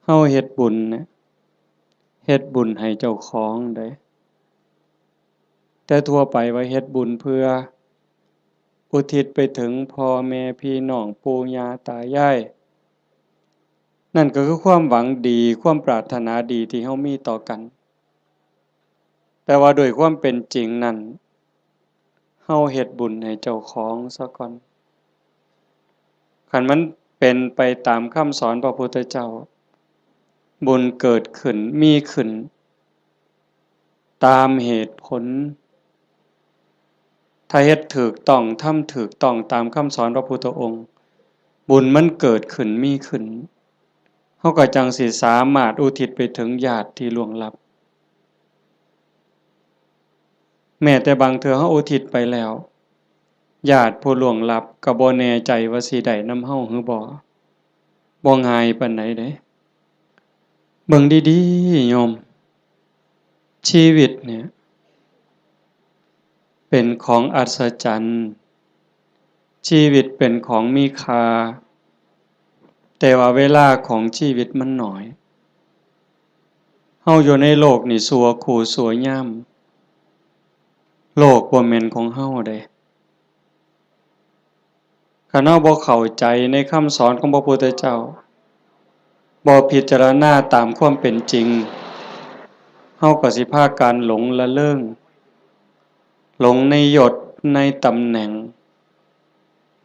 เฮาเฮ็ดบุญนะเฮ็ดบุญให้เจ้าของได้แต่ทั่วไปว่าเฮ็ดบุญเพื่ออุทิศไปถึงพ่อแม่พี่น้องปู่ย่าตายายนั่นก็คือความหวังดีความปรารถนาดีที่เฮามีต่อกันแต่ว่าโดยความเป็นจริงนั้นเฮาเฮ็ดบุญให้เจ้าของซะก่อนคันมันเป็นไปตามคำสอนพระพุทธเจ้าบุญเกิดขึ้นมีขึ้นตามเหตุผลถ้าเฮ็ดถูกต้องทำถูกต้องตามคำสอนพระพุทธองค์บุญมันเกิดขึ้นมีขึ้นเฮาก็จังสิสามารถอุทิศไปถึงญาติที่ล่วงลับแม้แต่บางเทื่อเฮาอุทิศไปแล้วญาติผู้ล่วงลับก็บ่แน่ใจว่าสิได้นำเฮาหรือบ่ง่ายปานใดเด้เบิ่งดีๆโยมชีวิตเนี่ยเป็นของอัศจรรย์ชีวิตเป็นของมีค่าแต่ว่าเวลาของชีวิตมันน้อยเฮาอยู่ในโลกนี่ชั่วคู่ชั่วยามโลกบ่แม่นของเฮาเด้คันเฮาบ่เข้าใจในคำสอนของพระพุทธเจ้าบ่พิจารณาตามความเป็นจริงเฮาก็สิพากันหลงละเริงหลงในยศในตำแหน่ง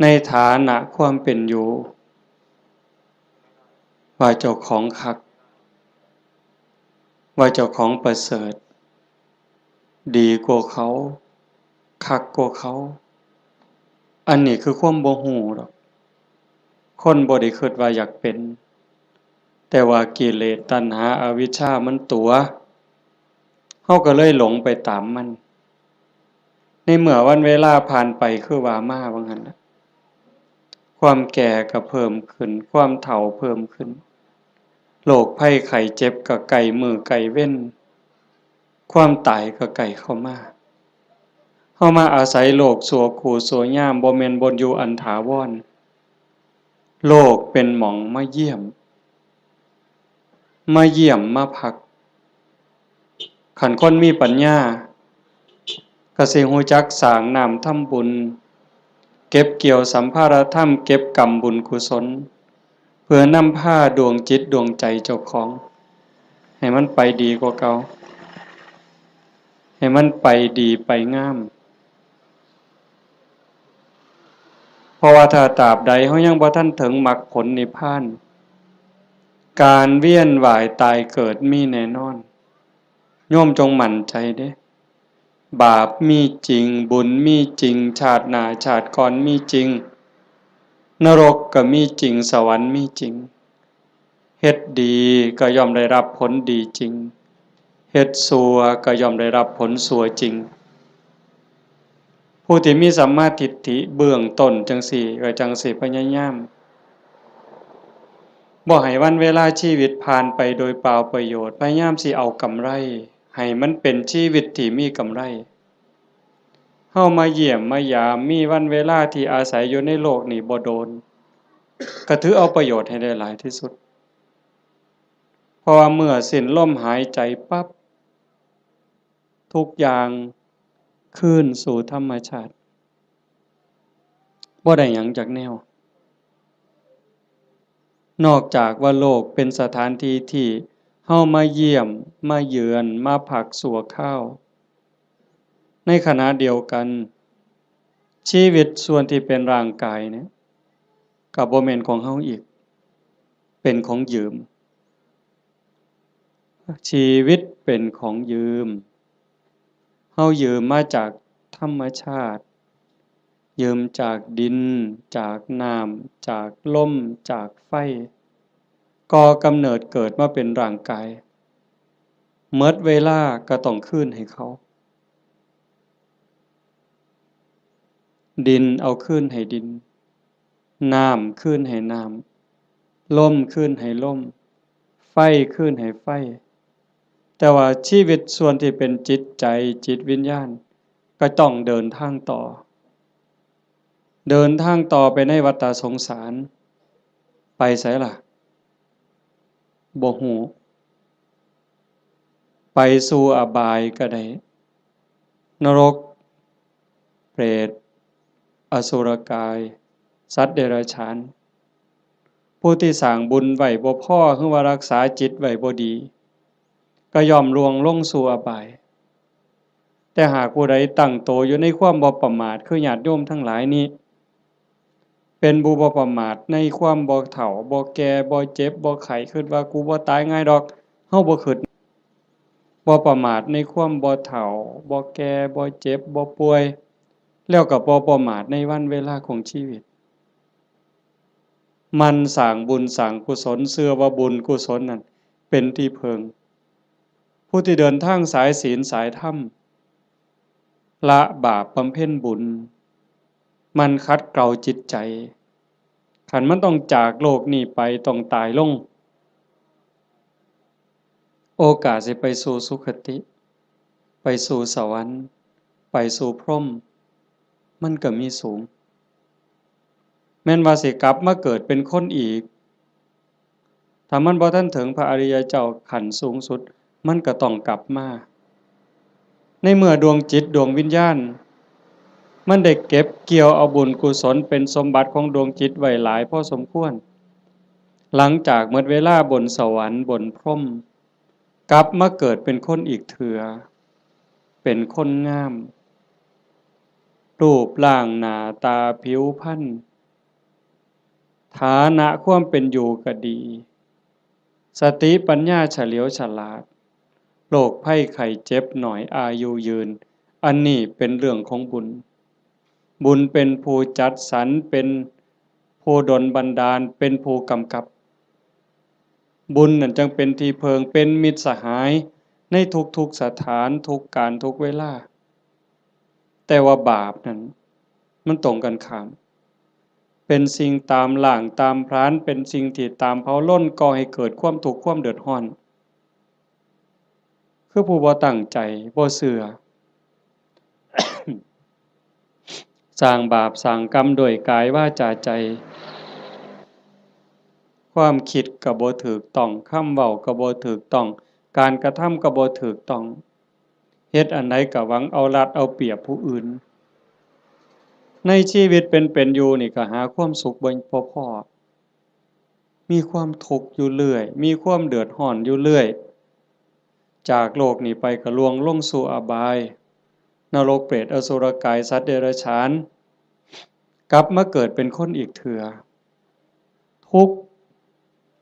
ในฐานะความเป็นอยู่ว่าเจ้าของคักว่าเจ้าของประเสริฐดีกว่าเขาคักกว่าเขาอันนี้คือความบ่ฮู้ดอกคนบ่ได้คิดว่าอยากเป็นแต่ว่ากิเลสตัณหาอวิชชามันตัวเฮาก็เลยหลงไปตามมันในเมื่อวันเวลาผ่านไปคือว่ามาว่างั้นน่ะความแก่ก็เพิ่มขึ้นความเฒ่าเพิ่มขึ้นโรคภัยไข้เจ็บก็ใกล้มื้อใกล้เว้นความตายก็ใกล้เข้ามาเฮามาอาศัยโลกชั่วคู่ชั่วยามบ่แม่นบ่อยู่อันถาวรโลกเป็นหม้องมาเยี่ยมมาพักคันคนมีปัญญาก็สิรู้จักสร้างน้ำทำบุญเก็บเกี่ยวสัมภารธรรมเก็บกรรมบุญกุศลเพื่อนำพาดวงจิตดวงใจเจ้าของให้มันไปดีกว่าเก่าให้มันไปดีไปงามเพราะว่าถ้าตราบใดเฮายังบ่ทันถึงมรรคผลนิพพานการเวียนว่ายตายเกิดมีแน่นอนโยมจงมั่นใจเด้บาปมีจริงบุญมีจริงชาติหน้าชาติก่อนมีจริงนรกก็มีจริงสวรรค์มีจริงเฮ็ดดีก็ย่อมได้รับผลดีจริงเฮ็ดชั่วก็ย่อมได้รับผลชั่วจริงผู้ที่มีสัมมาทิฏฐิเบื้องต้นจังสี่ก็จังสิพยายามบ่ให้วันเวลาชีวิตผ่านไปโดยเปล่าประโยชน์พยายามสิเอากำไรให้มันเป็นชีวิตที่มีกำไรเฮามาเยี่ยมมายามมีวันเวลาที่อาศัยอยู่ในโลกนี้บ่โดนก็ถือเอาประโยชน์ให้ได้หลายที่สุดเพราะว่าเมื่อสิ้นลมหายใจปั๊บทุกอย่างคืนสู่ธรรมชาติบ่ได้หยังจากแนวนอกจากว่าโลกเป็นสถานที่ที่เฮามาเยี่ยมมาเยือนมาพักชั่วคราวในขณะเดียวกันชีวิตส่วนที่เป็นร่างกายเนี่ยก็บ่แม่นของเฮาอีกเป็นของยืมชีวิตเป็นของยืมเฮายืมมาจากธรรมชาติยืมจากดินจากน้ำจากลมจากไฟก่อกำเนิดเกิดมาเป็นร่างกายหมดเวลาก็ต้องคืนให้เขาดินเอาคืนให้ดินน้ำคืนให้น้ำลมคืนให้ลมไฟคืนให้ไฟแต่ว่าชีวิตส่วนที่เป็นจิตใจจิตวิญญาณก็ต้องเดินทางต่อไปในวัฏสงสารไปไสล่ะ บ่ฮู้ไปสู่อบายก็ได้นรกเปรตอสุรกายสัตว์เดรัจฉานผู้ที่สร้างบุญไว้บ่พอคือว่ารักษาจิตไว้บ่ดีก็ย่อมล่วงลงสู่อบายแต่หากผู้ใดตั้งโตอยู่ในความบ่ประมาทคือญาติโยมทั้งหลายนี้เป็นผู้บ่ประมาทในความบ่เฒ่าบ่แก่บ่เจ็บบ่ไข้คิดว่ากูบ่ตายง่ายดอกเฮาบ่คิดบ่ประมาทในความบ่เฒ่าบ่แก่บ่เจ็บบ่ป่วยแล้วก็บ่ประมาทในวันเวลาของชีวิตมันสร้างบุญสร้างกุศลเชื่อว่าบุญกุศลนั้นเป็นที่พึ่งผู้ที่เดินทางสายศีลสายธรรมละบาปบำเพ็ญบุญมันขัดเกลาจิตใจขันมันต้องจากโลกนี้ไปต้องตายลงโอกาสสิไปสู่สุคติไปสู่สวรรค์ไปสู่พรหมมันก็มีสูงแม้นว่าสิกลับมาเกิดเป็นคนอีกถ้ามันบ่ทันถึงพระอริยเจ้าขั้นสูงสุดมันก็ต้องกลับมาในเมื่อดวงจิตดวงวิญญาณมันได้เก็บเกี่ยวเอาบุญกุศลเป็นสมบัติของดวงจิตไว้หลายพอสมควรหลังจากหมดเวลาบนสวรรค์บนพรหมกลับมาเกิดเป็นคนอีกเถื่อเป็นคนงามรูปร่างหน้าตาผิวพรรณฐานะความเป็นอยู่ก็ดีสติปัญญาเฉลียวฉลาดโรคภัยไข้เจ็บหน่อยอายุยืนอันนี้เป็นเรื่องของบุญบุญเป็นผู้จัดสรรเป็นผู้ดลบันดาลเป็นผู้กำกับบุญนั่นจึงเป็นที่เพิงเป็นมิตรสหายในทุกๆสถานทุกการทุกเวลาแต่ว่าบาปนั้นมันตรงกันข้ามเป็นสิ่งตามหลังตามพรานเป็นสิ่งที่ตามเผาล้นก่อให้เกิดความทุกข์ความเดือดร้อนคือผู้บ่ตั้งใจบ่เชื่อ สร้างบาปสร้างกรรมด้วยกายวาจาใจความคิดก็บ่ถูกต้องคำเว้าก็บ่ถูกต้องการกระทำก็บ่ถูกต้องเฮ็ดอันใดก็หวังเอารัดเอาเปรียบผู้อื่นในชีวิตเป็นอยู่นี่ก็หาความสุขบ่พอมีความทุกข์อยู่เรื่อยมีความเดือดร้อนอยู่เรื่อยจากโลกนี้ไปก็ล่วงลงสู่อบายนรกเปรตอสุรกายสัตว์เดรัจฉานกลับมาเกิดเป็นคนอีกเถื่อทุกข์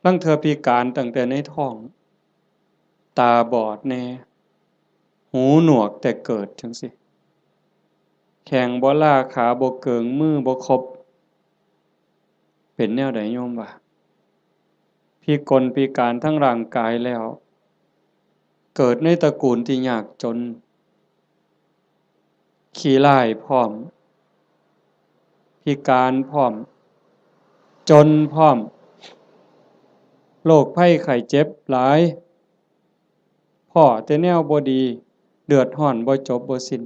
ลางเทื่อพิการตั้งแต่ในท้องตาบอดแน่หูหนวกแต่เกิดจังซี้แข้งบ่ลาขาบ่เกิงมือบ่ครบเป็นแนวใดโยมว่าพิกลพิการทั้งร่างกายแล้วเกิดในตระกูลที่ยากจนขี้ร้ายพร้อมพิการพร้อมจนพร้อมโรคภัยไข้เจ็บหลายพ้อแต่แนวบ่ดีเดือดร้อนบ่จบบ่สิ้น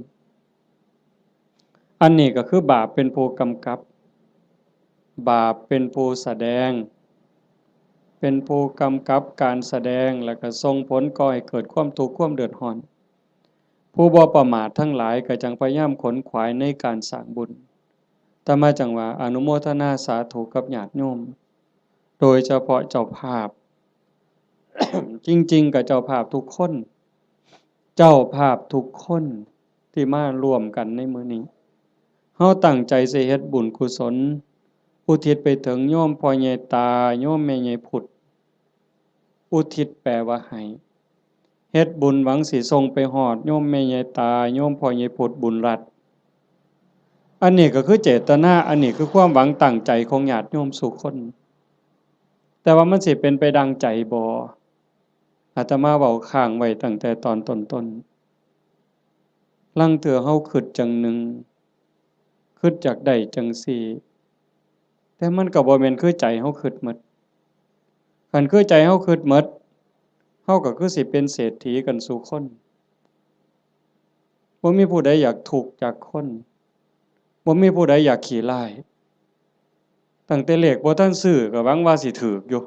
อันนี้ก็คือบาปเป็นผู้กำกับบาปเป็นผู้แสดงเป็นผู้กำกับการแสดงแล้วก็ส่งผลก่อให้เกิดความทุกข์ความเดือดร้อนผู้บ่ประมาททั้งหลายก็จังพยายามขนขวายในการสร้างบุญแต่มาจังว่าอนุโมทนาสาธุกับญาติโยมโดยเฉพาะเจ้าภาพ จริงๆกับเจ้าภาพทุกคนเจ้าภาพทุกคนที่มาร่วมกันในมื้อนี้เฮาตั้งใจสิเฮ็ดบุญกุศลอุทิศไปถึงโยมพ่อใหญ่ตาโยมแม่ใหญ่พุทธอุทิศแปลว่าให้เฮ็ดบุญหวังสิส่งไปฮอดโยมแม่ใหญ่ตาโยมพ่อใหญ่พุทธบุญรัตน์อันนี้ก็คือเจตนาอันนี้คือความหวังตั้งใจของญาติโยมทุกคนแต่ว่ามันสิเป็นไปดังใจบ่อาตมาเว้าค้างไว้ตั้งแต่ตอนต้นๆลางเทื่อเฮาคิดจังหนึ่งคิดจากได้จังซี่แต่มันก็บ่แม่นคือใจเฮาคิดหมดคันคือใจเฮาคิดหมดเฮาก็คือสิเป็นเศรษฐีกันซุคนบ่มีผู้ใดอยากทุกข์จากคนบ่มีผู้ใดอยากขี้ร้ายตั้งแต่เลขบ่ทันซื้อก็หวังว่าสิถูกอยู่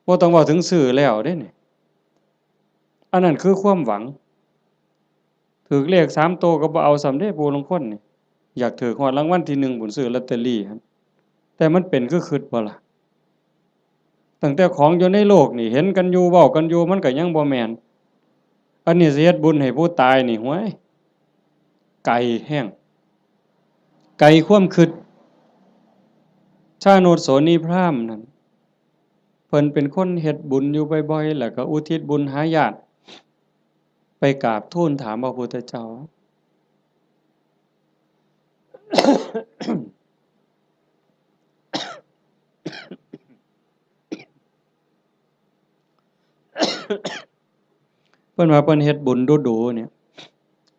บ่ต้องเว้าถึงซื้อแล้วเด้นี่อันนั้นคือความหวังถูกเลข3โตวก็บ่เอาส่ำเด้ผู้ลางคนนี่อยากถูกฮอดรางวัลที่1พู้นซื้อลอตเตอรี่หั่นแต่มันเป็นคือคิดบ่ล่ะตั้งแต่ของอยู่ในโลกนี่เห็นกันอยู่เว้ากันอยู่มันก็ยังบ่แม่นอันนี้สิเฮ็ดบุญให้ผู้ตายนี่โห้ยไกลแฮงไกลความคิดชาโนชโสนีพราหมณ์นั่นเพิ่นเป็นคนเฮ็ดบุญอยู่บ่อยๆแล้วก็อุทิศบุญหาญาติไปกราบทูลถามพระพุทธเจ้า เพิ่นว่าเพิ่นเฮ็ดบุญดูๆเนี่ย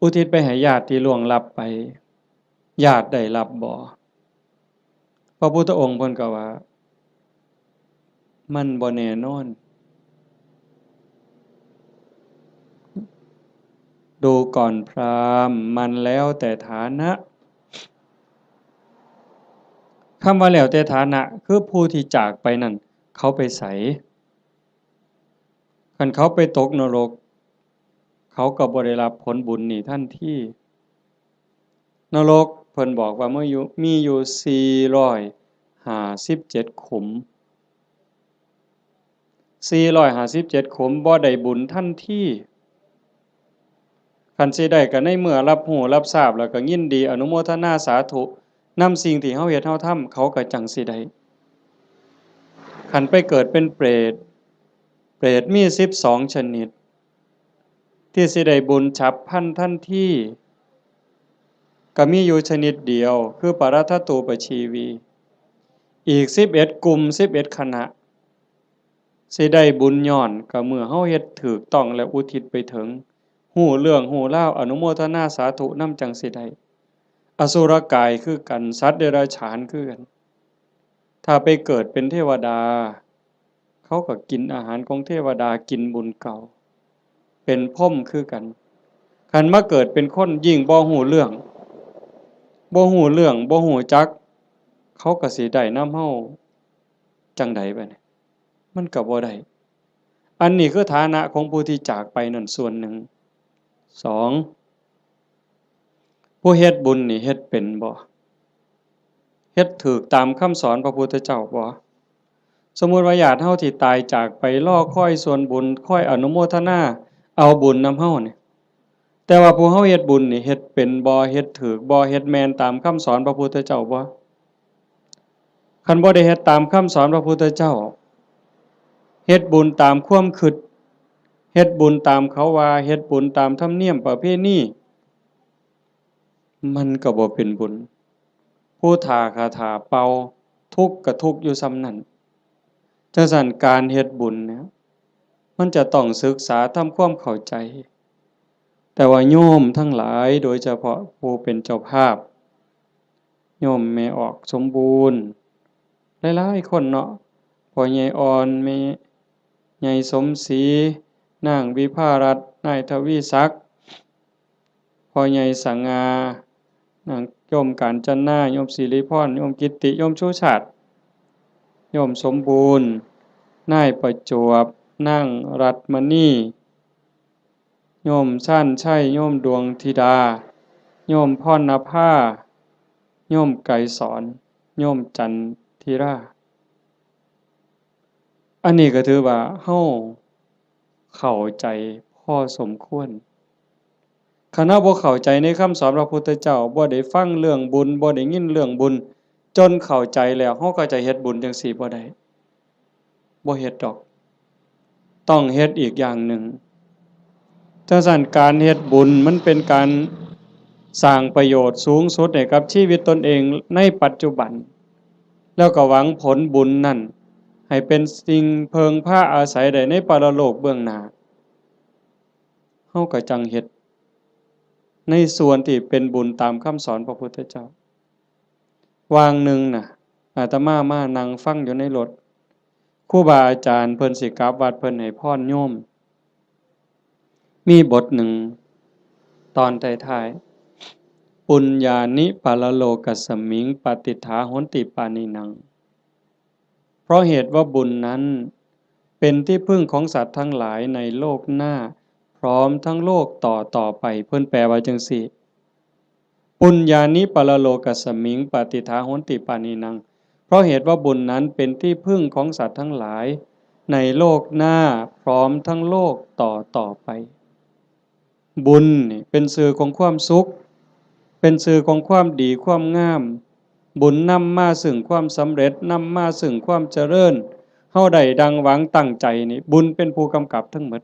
อุทิศไปให้ญาติที่ล่วงลับไปญาติได้รับบ่พระพุทธองค์เพิ่นก็ว่ามันบ่แน่นอนดูก่อนพราหมณ์มันแล้วแต่ฐานะคำว่าแล้วแต่ฐานะคือผู้ที่จากไปนั่นเขาไปไสคันเขาไปตกนรกเขาก็บ่ได้รับผลบุญนี่ทันทีนรกเพิ่นบอกว่ามีอยู่457ขุม457ขุมบ่ได้บุญทันทีคันสิได้ก็ในเมื่อรับรู้รับทราบแล้วก็ยินดีอนุโมทนาสาธุนำสิ่งที่เฮาเฮ็ดเฮาทำเขาก็จังสิได้คันไปเกิดเป็นเปรตเปรตมี12ชนิดที่สิได้บุญฉับพลันทันทีก็มีอยู่ชนิดเดียวคือปรัตถตูปชีวีอีก11กลุ่ม11คณะสิได้บุญย้อนก็เมื่อเฮาเฮ็ดถูกต้องและอุทิศไปถึงฮู้เรื่องฮู้ราวอนุโมทนาสาธุนำจังสิได้อสุรกายคือกันสัตว์เดรัจฉานคือกันถ้าไปเกิดเป็นเทวดาเขาก็กินอาหารของเทวดากินบุญเก่าเป็นพรหมคือกันคันมาเกิดเป็นคนยิ่งบ่ฮู้เรื่องบ่ฮู้จักเขาก็สิได้นำเฮาจังใดบัดนี้มันก็บ่ได้อันนี้คือฐานะของผู้ที่จากไปนั่นส่วนหนึ่ง2ผู้เฮ็ดบุญนี่เฮ็ดเป็นบ่เฮ็ดถูกตามคำสอนพระพุทธเจ้าบ่สมมุติว่าญาติเฮาที่ตายจากไปรอคอยส่วนบุญคอยอนุโมทนาเอาบุญนำเฮานี่แต่ว่าผู้เฮาเฮ็ดบุญนี่เฮ็ดเป็นบ่เฮ็ดถูกบ่เฮ็ดแม่นตามคำสอนพระพุทธเจ้าบ่คันบ่ได้เฮ็ดตามคำสอนพระพุทธเจ้าเฮ็ดบุญตามความคิดเฮ็ดบุญตามเขาว่าเฮ็ดบุญตามธรรมเนียมประเพณีมันก็บ่เป็นบุญผู้ท่าคาถาเป่าทุกข์ก็ทุกข์อยู่ส่ำนั้นจังซั่นการเฮ็ดบุญเนี่ยมันจะต้องศึกษาทำความเข้าใจแต่ว่าโยมทั้งหลายโดยเฉพาะผู้เป็นเจ้าภาพโยมแม่ออกสมบูรณ์หลายๆคนเนาะพ่อใหญ่อ่อนแม่ใหญ่สมศรีนางวิภารัตน์นายทวีศักดิ์พ่อใหญ่สง่านางโยมกาญจนาโยมศิริพรโยมกิตติโยมชูชาติโยมสมบูรณ์นายประจวบนางรัตมณีโยมชั่นชัยโยมดวงธิดาโยมพรณภาโยมไกรสอนโยมจันทิราอันนี้ก็ถือว่าเฮาเข้าใจพอสมควรคันเฮาบ่เข้าใจในคำสอนพระพุทธเจ้าบ่ได้ฟังเรื่องบุญบ่ได้ยินเรื่องบุญจนเข้าใจแล้วเฮาก็จะเฮ็ดบุญจังซี่บ่ได้บ่เฮ็ดดอกต้องเฮ็ดอีกอย่างหนึ่งจังซั่นการเฮ็ดบุญมันเป็นการสร้างประโยชน์สูงสุดให้กับชีวิตตนเองในปัจจุบันแล้วก็หวังผลบุญนั่นให้เป็นสิ่งเพิงพาอาศัยได้ในปรโลกเบื้องหน้าเฮาก็จังเฮ็ดในส่วนที่เป็นบุญตามคำสอนพระพุทธเจ้าวางหนึ่งน่ะอาตมามานั่งฟังอยู่ในรถครูบาอาจารย์เพิ่นสิกลับวัดเพิ่นให้พรโยมมีบทหนึ่งตอนท้ายๆปุญญานิปรโลกัสสมิงปฏิฏฐาโหนติปานินังเพราะเหตุว่าบุญนั้น เป็นที่พึ่งของสัตว์ทั้งหลายในโลกหน้าพร้อมทั้งโลกต่อไปเพิ่นแปลว่าจังซี่ปุญญานิปรโลกัสสมิงปฏิทาโหนติปานินังเพราะเหตุว่าบุญนั้นเป็นที่พึ่งของสัตว์ทั้งหลายในโลกหน้าพร้อมทั้งโลกต่อไปบุญนี่เป็นสื่อของความสุขเป็นสื่อของความดีความงามบุญนำมาซึ่งความสำเร็จนำมาซึ่งความเจริญเฮาได้ดังหวังตั้งใจนี่บุญเป็นผู้กำกับทั้งหมด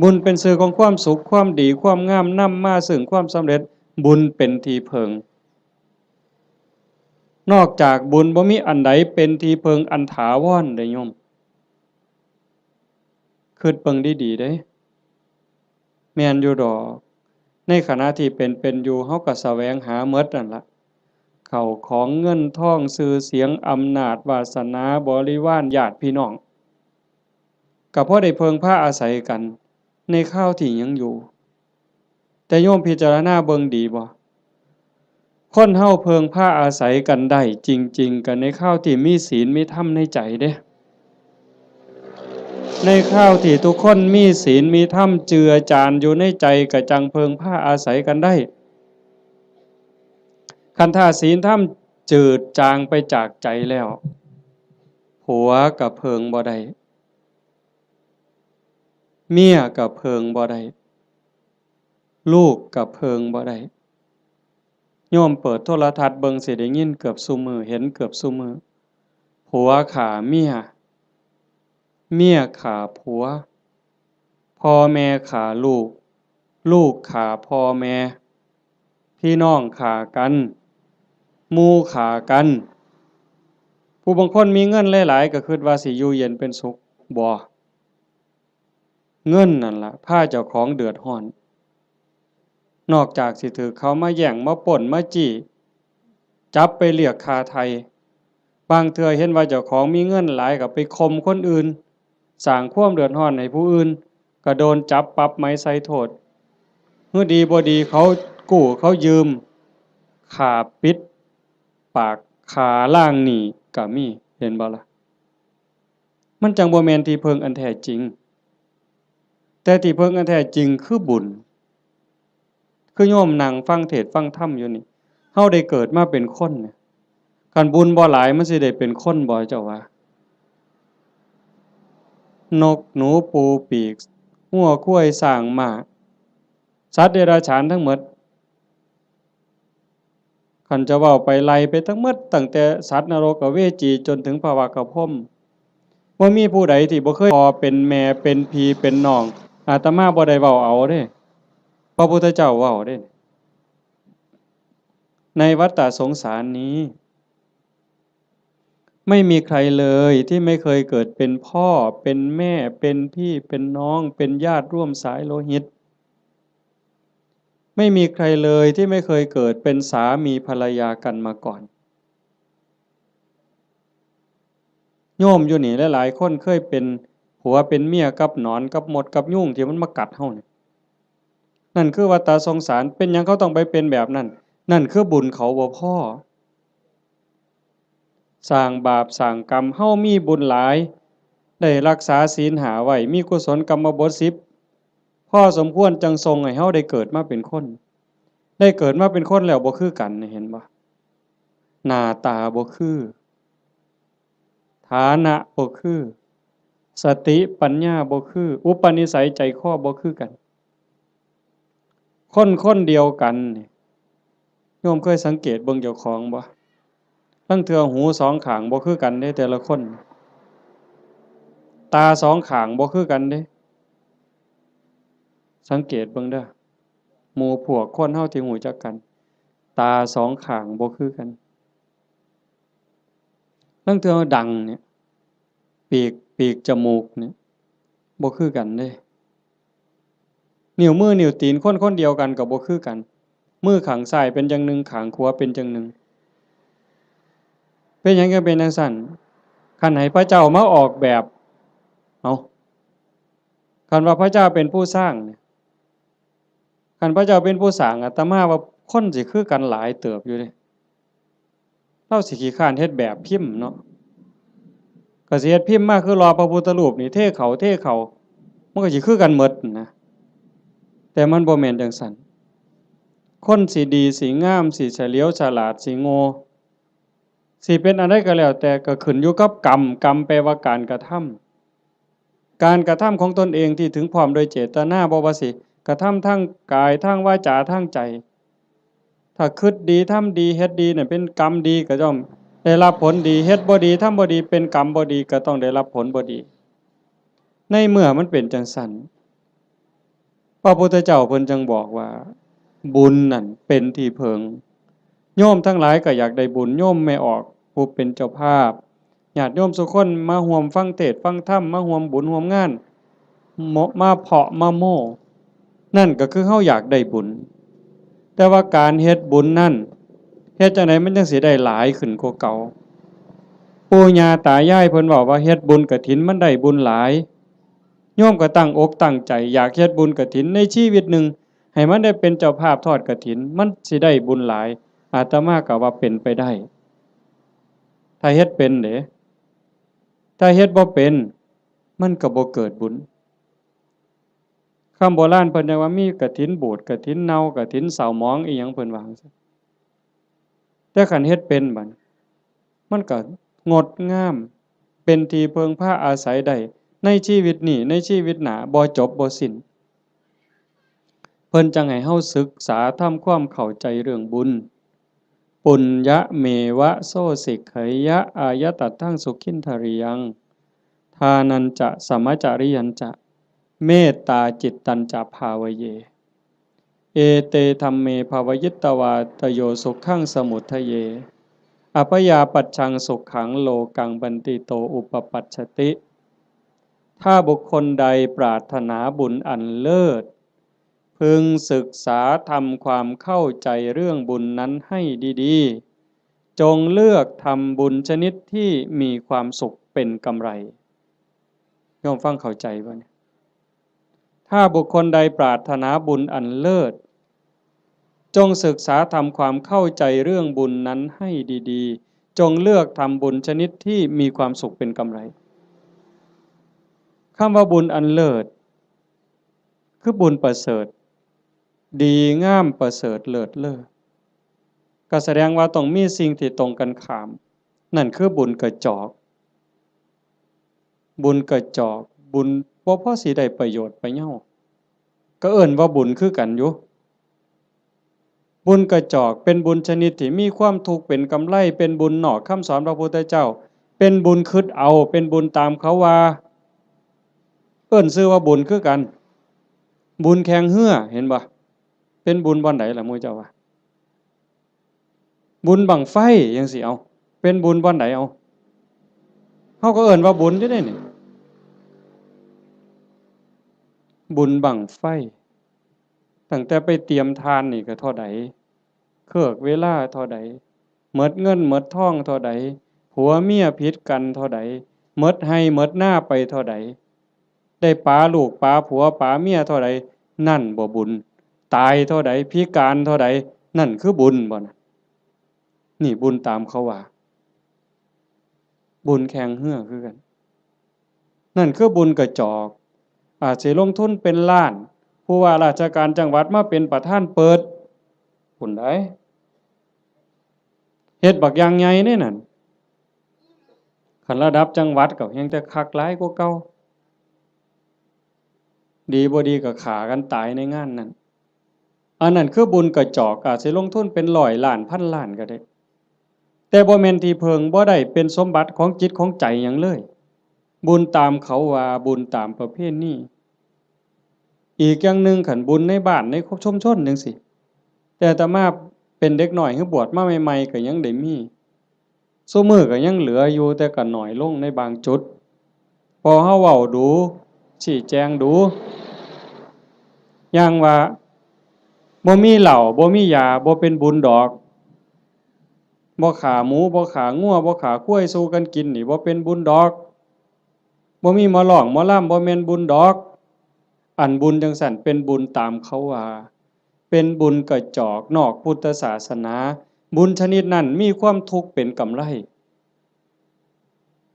บุญเป็นสื่อของความสุขความดีความงามนำมาซึ่งความสำเร็จบุญเป็นที่เพิงนอกจากบุญบ่มีอันใดเป็นที่เพิงอันถาวรได้โยมคิดเบิ่งดีๆเด้แม่นอยู่ดอกในขณะที่เป็นอยู่เฮาก็แสวงหาหมดนั่นล่ะเข้าของเงินทองชื่อเสียงอำนาจวาสนาบริวารญาติพี่น้องก็พอได้เพิงพาอาศัยกันในข้าวที่ยังอยู่แต่โยมพิจารณาเบิ่งดีบ่คนเฮาเพิงพาอาศัยกันได้จริงๆกันในข้าวที่มีศีลมีธรรมในใจเด้ในข้าวที่ทุกคนมีศีลมีธรรมเจือจานอยู่ในใจก็จังเพิงพาอาศัยกันได้คันถ้าศีลธรรมจืดจางไปจากใจแล้วผัวก็เพิงบ่ได้เมียก็เพิงบ่ได้ลูกก็เพิงบ่ได้โยมเปิดโทรทัศน์เบิ่งสิได้ยินเกือบซุมื้อเห็นเกือบซุมื้อผัวฆ่าเมียเมียฆ่าผัวพ่อแม่ฆ่าลูกลูกฆ่าพ่อแม่พี่น้องฆ่ากันหมู่ฆ่ากันผู้บางคนมีเงินหลายๆก็คิดว่าสิอยู่เย็นเป็นสุขบ่เงินนั่นล่ะพาเจ้าของเดือดร้อนนอกจากสิถูกเขามาแย่งมาปล้นมาจี้จับไปเรียกค่าไถ่บางเทื่อเห็นว่าเจ้าของมีเงินหลายก็ไปข่มคนอื่นสร้างความเดือดร้อนให้ผู้อื่นก็โดนจับปรับไหมใส่โทษเมื่อดีบ่ดีเขากู้เขายืมค่าปิดปากค่าล้างหนี้ก็มีเห็นบ่ล่ะมันจังบ่แม่นที่เพิงอันแท้จริงแต่ที่เพิงอันแท้จริงคือบุญคือโยมนั่งฟังเทศน์ฟังธรรมอยู่นี่เฮาได้เกิดมาเป็นคนเนี่ยคันบุญบ่หลายมันสิได้เป็นคนบ่เจ้าว่านกหนูปูปีกงัวควายช้างม้าสัตว์เดรัจฉานทั้งหมดคันจะเว้าไปไล่ไปทั้งหมดตั้งแต่สัตว์นรกอเวจีจนถึงภวากพรหมบ่มีผู้ใดที่บ่เคยพ่อเป็นแม่เป็นพี่เป็นน้องอาตมาบ่ได้เว้าเอาเด้พระพุทธเจ้าเว้าเด้ในวัฏฏะสงสารนี้ไม่มีใครเลยที่ไม่เคยเกิดเป็นพ่อเป็นแม่เป็นพี่เป็นน้องเป็นญาติร่วมสายโลหิตไม่มีใครเลยที่ไม่เคยเกิดเป็นสามีภรรยากันมาก่อนโยมอยู่นี่หลายๆคนเคยเป็นผัวเป็นเมียกับหนอนกับมดกับยุงที่มันมากัดเฮานี่นั่นคือวัฏฏะสงสารเป็นหยังเขาต้องไปเป็นแบบนั้นนั่นคือบุญเขาบ่พอสร้างบาปสร้างกรรมเฮามีบุญหลายได้รักษาศีลหาไว้มีกุศลกรรมบท10พอสมควรจังทรงให้เฮาได้เกิดมาเป็นคนได้เกิดมาเป็นคนแล้วบ่คือกันเห็นบ่หน้าตาบ่คือฐานะบ่คือสติปัญญาบ่คืออุปนิสัยใจคอบ่คือกันคนเดียวกันนี่โยมเคยสังเกตเบิ่งเจ้าของบ่ลางเทื่อหูสองข้างบ่คือกันเด้แต่ละคนตาสองข้างบ่คือกันเด้สังเกตเบิ่งเด้อหมู่พวกคนเฮาที่รู้จักกันตาสองข้างบ่คือกันลางเทื่อดังเนี่ยปีกจมูกเนี่ยบ่คือกันเด้นิ้วมือนิ้วตีนคนเดียวกันก็บ่คือกันมือข้างซ้ายเป็นจังหนึงข้างขวาเป็นจังหนึงเป็นหยังก็เป็นจังซั่นคันให้พระเจ้ามาออกแบบเอาคันว่าพระเจ้าเป็นผู้สร้างเนี่ยคันพระเจ้าเป็นผู้สร้างอาตมาว่าคนสิคือกันหลายเติบอยู่เด้เราสิขี้คร้านเฮ็ดแบบพิมพ์เนาะก็ ก็สิเฮ็ดพิมพ์มาคือรอพระพุทธรูปนี่เทเขามันก็สิคือกันหมดนะแต่มันบ่แม่นจังซั่นคนสิดีสิงามสิเฉลียวฉลาดสิโง่สิเป็นอันใดก็แล้วแต่ก็ขึ้นอยู่กับกรรมแปลว่าการกระทำการกระทำของตนเองที่ถึงพร้อมโดยเจตนาบ่ว่าสิกระทำทั้งกายทั้งวาจาทั้งใจถ้าคิดดีทำดีเฮ็ดดีเนี่ยเป็นกรรมดีก็ย่อมได้รับผลดีเฮ็ดบ่ดีทำบ่ดีเป็นกรรมบ่ดีก็ต้องได้รับผลบ่ดีในเมื่อมันเป็นจังซั่นพระพุทธเจ้าเพิ่นจึงบอกว่าบุญนั่นเป็นที่เพิงโยมทั้งหลายก็อยากได้บุญโยมไม่ออกผู้เป็นเจ้าภาพญาติโยมทุกคนมาร่วมฟังเทศน์ฟังธรรมมาร่วมบุญร่วมงานมาเพาะมาโม่นั่นก็คือเฮาอยากได้บุญแต่ว่าการเฮ็ดบุญนั่นเฮ็ดจังไดมันจังสิได้หลายขึ้นกว่าเก่าปู่ย่าตายายเพิ่นบอกว่าเฮ็ดบุญกฐินมันได้บุญหลายโยมก็ตั้งอกตั้งใจอยากเฮ็ดบุญกฐินในชีวิตหนึ่งให้มันได้เป็นเจ้าภาพทอดกฐินมันสิได้บุญหลายอาตมาก็ว่าเป็นไปได้ถ้าเฮ็ดเป็นเด้ถ้าเฮ็ดบ่เป็นมันก็บ่เกิดบุญคำโบราณเพิ่นว่ามีกฐินบูดกฐินเน่ากฐินเศร้าหมองอีหยังเพิ่นว่าจังซี่แต่คันเฮ็ดเป็นบัดมันก็งดงามเป็นที่เพิงพาอาศัยได้ในชีวิตนี้ในชีวิตหน้าบ่จบบ่สิ้นเพิ่นจังให้เฮาศึกษาทำความเข้าใจเรื่องบุญปุญญะเมวะโสสิกขยะอายตัตถังสุขินทริยังทานันจะสัมมจาริยันจะเมตตาจิตตัญจะภาวเยเอเตธัมเมภาวยิตตวาตโยสุขังสมุทัยเยอภยาปัจฉังสุขังโลกังบันติโตอุปปัชชติถ้าบุคคลใดปรารถนาบุญอันเลิศพึงศึกษาทำความเข้าใจเรื่องบุญนั้นให้ดีๆจงเลือกทำบุญชนิดที่มีความสุขเป็นกำไรโยมฟังเข้าใจบ่เนี่ยถ้าบุคคลใดปรารถนาบุญอันเลิศจงศึกษาทำความเข้าใจเรื่องบุญนั้นให้ดีๆจงเลือกทำบุญชนิดที่มีความสุขเป็นกำไรคำว่าบุญอันเลิศคือบุญประเสริฐดีงามประเสริฐเลิศเลอก็แสดงว่าต้องมีสิ่งที่ตรงกันข้ามนั่นคือบุญกระจอกบุญกระจอกบุญบ่พอสิได้ประโยชน์ไปเหย้าก็เอิ้นว่าบุญคือกันอยู่บุญกระจอกเป็นบุญชนิดที่มีความทุกข์เป็นกำไรเป็นบุญนอกคำสอนพระพุทธเจ้าเป็นบุญคิดเอาเป็นบุญตามเขาว่าเอิ้นชื่อว่าบุญคือกันบุญแข่งเหือเห็นบ่เป็นบุญบ่อนใดล่ะหมู่เจ้าว่าบุญบั้งไฟจังซี่เอาเป็นบุญบ่อนใดเอาเฮาก็เอิ้นว่าบุญอยู่เด้นี่บุญบั้งไฟตั้งแต่ไปเตรียมทานนี่ก็เท่าใดเครือกเวลาเท่าใดหมดเงินหมดทองเท่าใดผัวเมียผิดกันเท่าใดหมดให้หมดหน้าไปเท่าใดได้ปาลูกปาผัวปาเมียเท่าใดนั่นบ่บุญตายเท่าใดพิการเท่าใดนั่นคือบุญบ่นะนี่บุญตามเขาว่าบุญแข่งเหือคือกันนั่นคือบุญกระจอกอาจสิลงทุนเป็นล้านผู้ว่าราชการจังหวัดมาเป็นประธานเปิดบุญใดเฮ็ดบักอย่างใหญ่นี่นั่นคันระดับจังหวัดก็ยังแต่คักหลายกว่าเก่าดีบ่ดีก็ฆ่ากันตายในงานนั้นอันนั้นคือบุญกระจอกอาจสิลงทุนเป็นร้อยล้านพันล้านก็ได้แต่บ่แม่นที่เพิงบ่ได้เป็นสมบัติของจิตของใจหยังเลยบุญตามเขาว่าบุญตามประเพณีอีกอย่างหนึ่งขันบุญในบ้านในชุมชนจังซี่แต่อาตมาเป็นเด็กน้อยคือบวชมาใหม่ๆก็ยังได้มีซุมื้อก็ยังเหลืออยู่แต่ก็น้อยลงในบางจุดพอเฮาเว้าดูชี้แจงดูอย่างว่าบ่มีเหล้าบ่มียาบ่เป็นบุญดอกบ่ฆ่าหมูบ่ฆ่างัวบ่ฆ่าควายสู้กันกินนี่บ่เป็นบุญดอกบ่มีหมอร้องหมอลำบ่แม่นบุญดอกอันบุญจังซั่นเป็นบุญตามเขาว่าเป็นบุญกระจอกนอกพุทธศาสนาบุญชนิดนั้นมีความทุกข์เป็นกำไร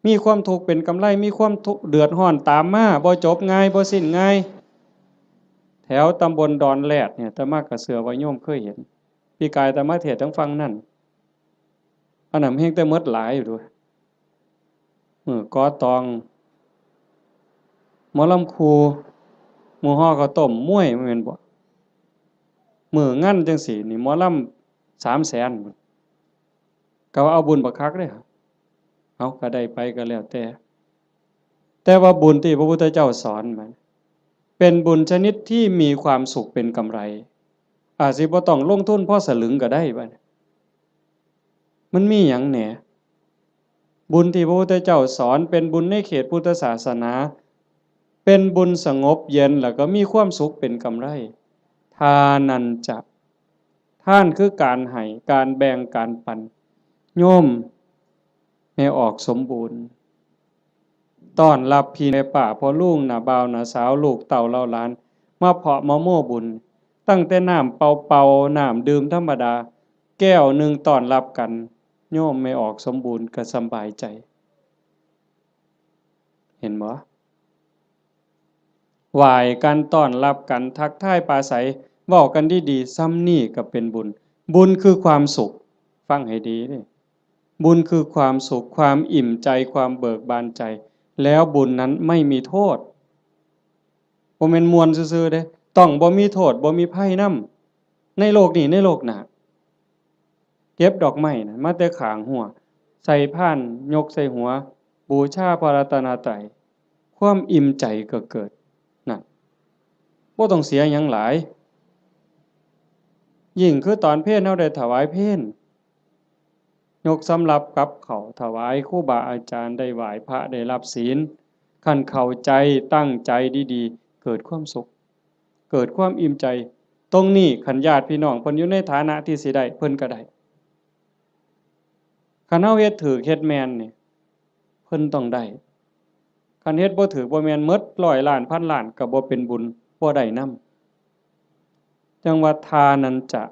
มีความทุกข์เป็นกำไรมีความทุกข์เดือดร้อนตามมาบ่จบง่ายบ่สิ้นง่ายแถวตำบลดอนแลดเนี่ยอาตมากระเสือว่าโยมเคยเห็นปีกายอาตมาเทศน์ทั้งฟังนั่นอันนั้นเฮงแต่หมดหลายอยู่ด้วยกอตองหมอลำครูหมู่ฮ้อข้าวต้มมวยแม่นบ่งั้นจังซี่นี่หมอลำ300,000พุ่นก็ว่าเอาบุญบักคักเด้อเอาก็ได้ไปก็แล้วแต่ว่าบุญที่พระพุทธเจ้าสอนมันเป็นบุญชนิดที่มีความสุขเป็นกำไรอาจสิบ่ต้องลงทุนพอสลึงก็ได้บัดมันมีหยังแหน่บุญที่พระพุทธเจ้าสอนเป็นบุญในเขตพุทธศาสนาเป็นบุญสงบเย็นแล้วก็มีความสุขเป็นกำไรทานันจะท่านคือการให้การแบ่งการปันโยมให้ออกสมบูรณ์ต้อนรับพี่ในป่าพ่อลุงน่ะบ่าวน่ะสาวลูกเต่าเล่าหลานมาเพาะมะโม่บุญตั้งแต่น้ำเป่าๆน้ำดื่มธรรมดาแก้วหนึ่งต้อนรับกันโยมไม่ออกสมบูรณ์ก็สบายใจเห็นบ่ไหว้กันต้อนรับกันทักทายปราศัยเว้ากันดีๆซ้ำนี่ก็เป็นบุญบุญคือความสุขฟังให้ดีเด้บุญคือความสุขความอิ่มใจความเบิกบานใจแล้วบุญนั้นไม่มีโทษบ่แม่นม่วนซื่อๆเด้ต้องบ่มีโทษบ่มีภัยนำในโลกนี้ในโลกหน้าเก็บดอกไม้น่ะมาแต่ข้างหัวใส่พานยกใส่หัวบูชาพระรัตนตรัยความอิ่มใจก็เกิดนั่นบ่ต้องเสียหยังหลายยิ่งคือตอนเพลเฮาได้ถวายเพลยกสำรับกับเขาถวายครูบาอาจารย์ได้ไหว้พระได้รับศีลคันเข้าใจตั้งใจดีๆเกิดความสุขเกิดความอิ่มใจตรงนี้คันญาติพี่น้องเพิ่นอยู่ในฐานะที่สิได้เพิ่นก็ได้คันเฮาเฮ็ดถูกเฮ็ดแม่นนี่เพิ่นต้องได้คันเฮ็ดบ่ถูกบ่แม่นหมดร้อยล้านพันล้านก็บ่เป็นบุญบ่ได้นำจังว่าทานันจะ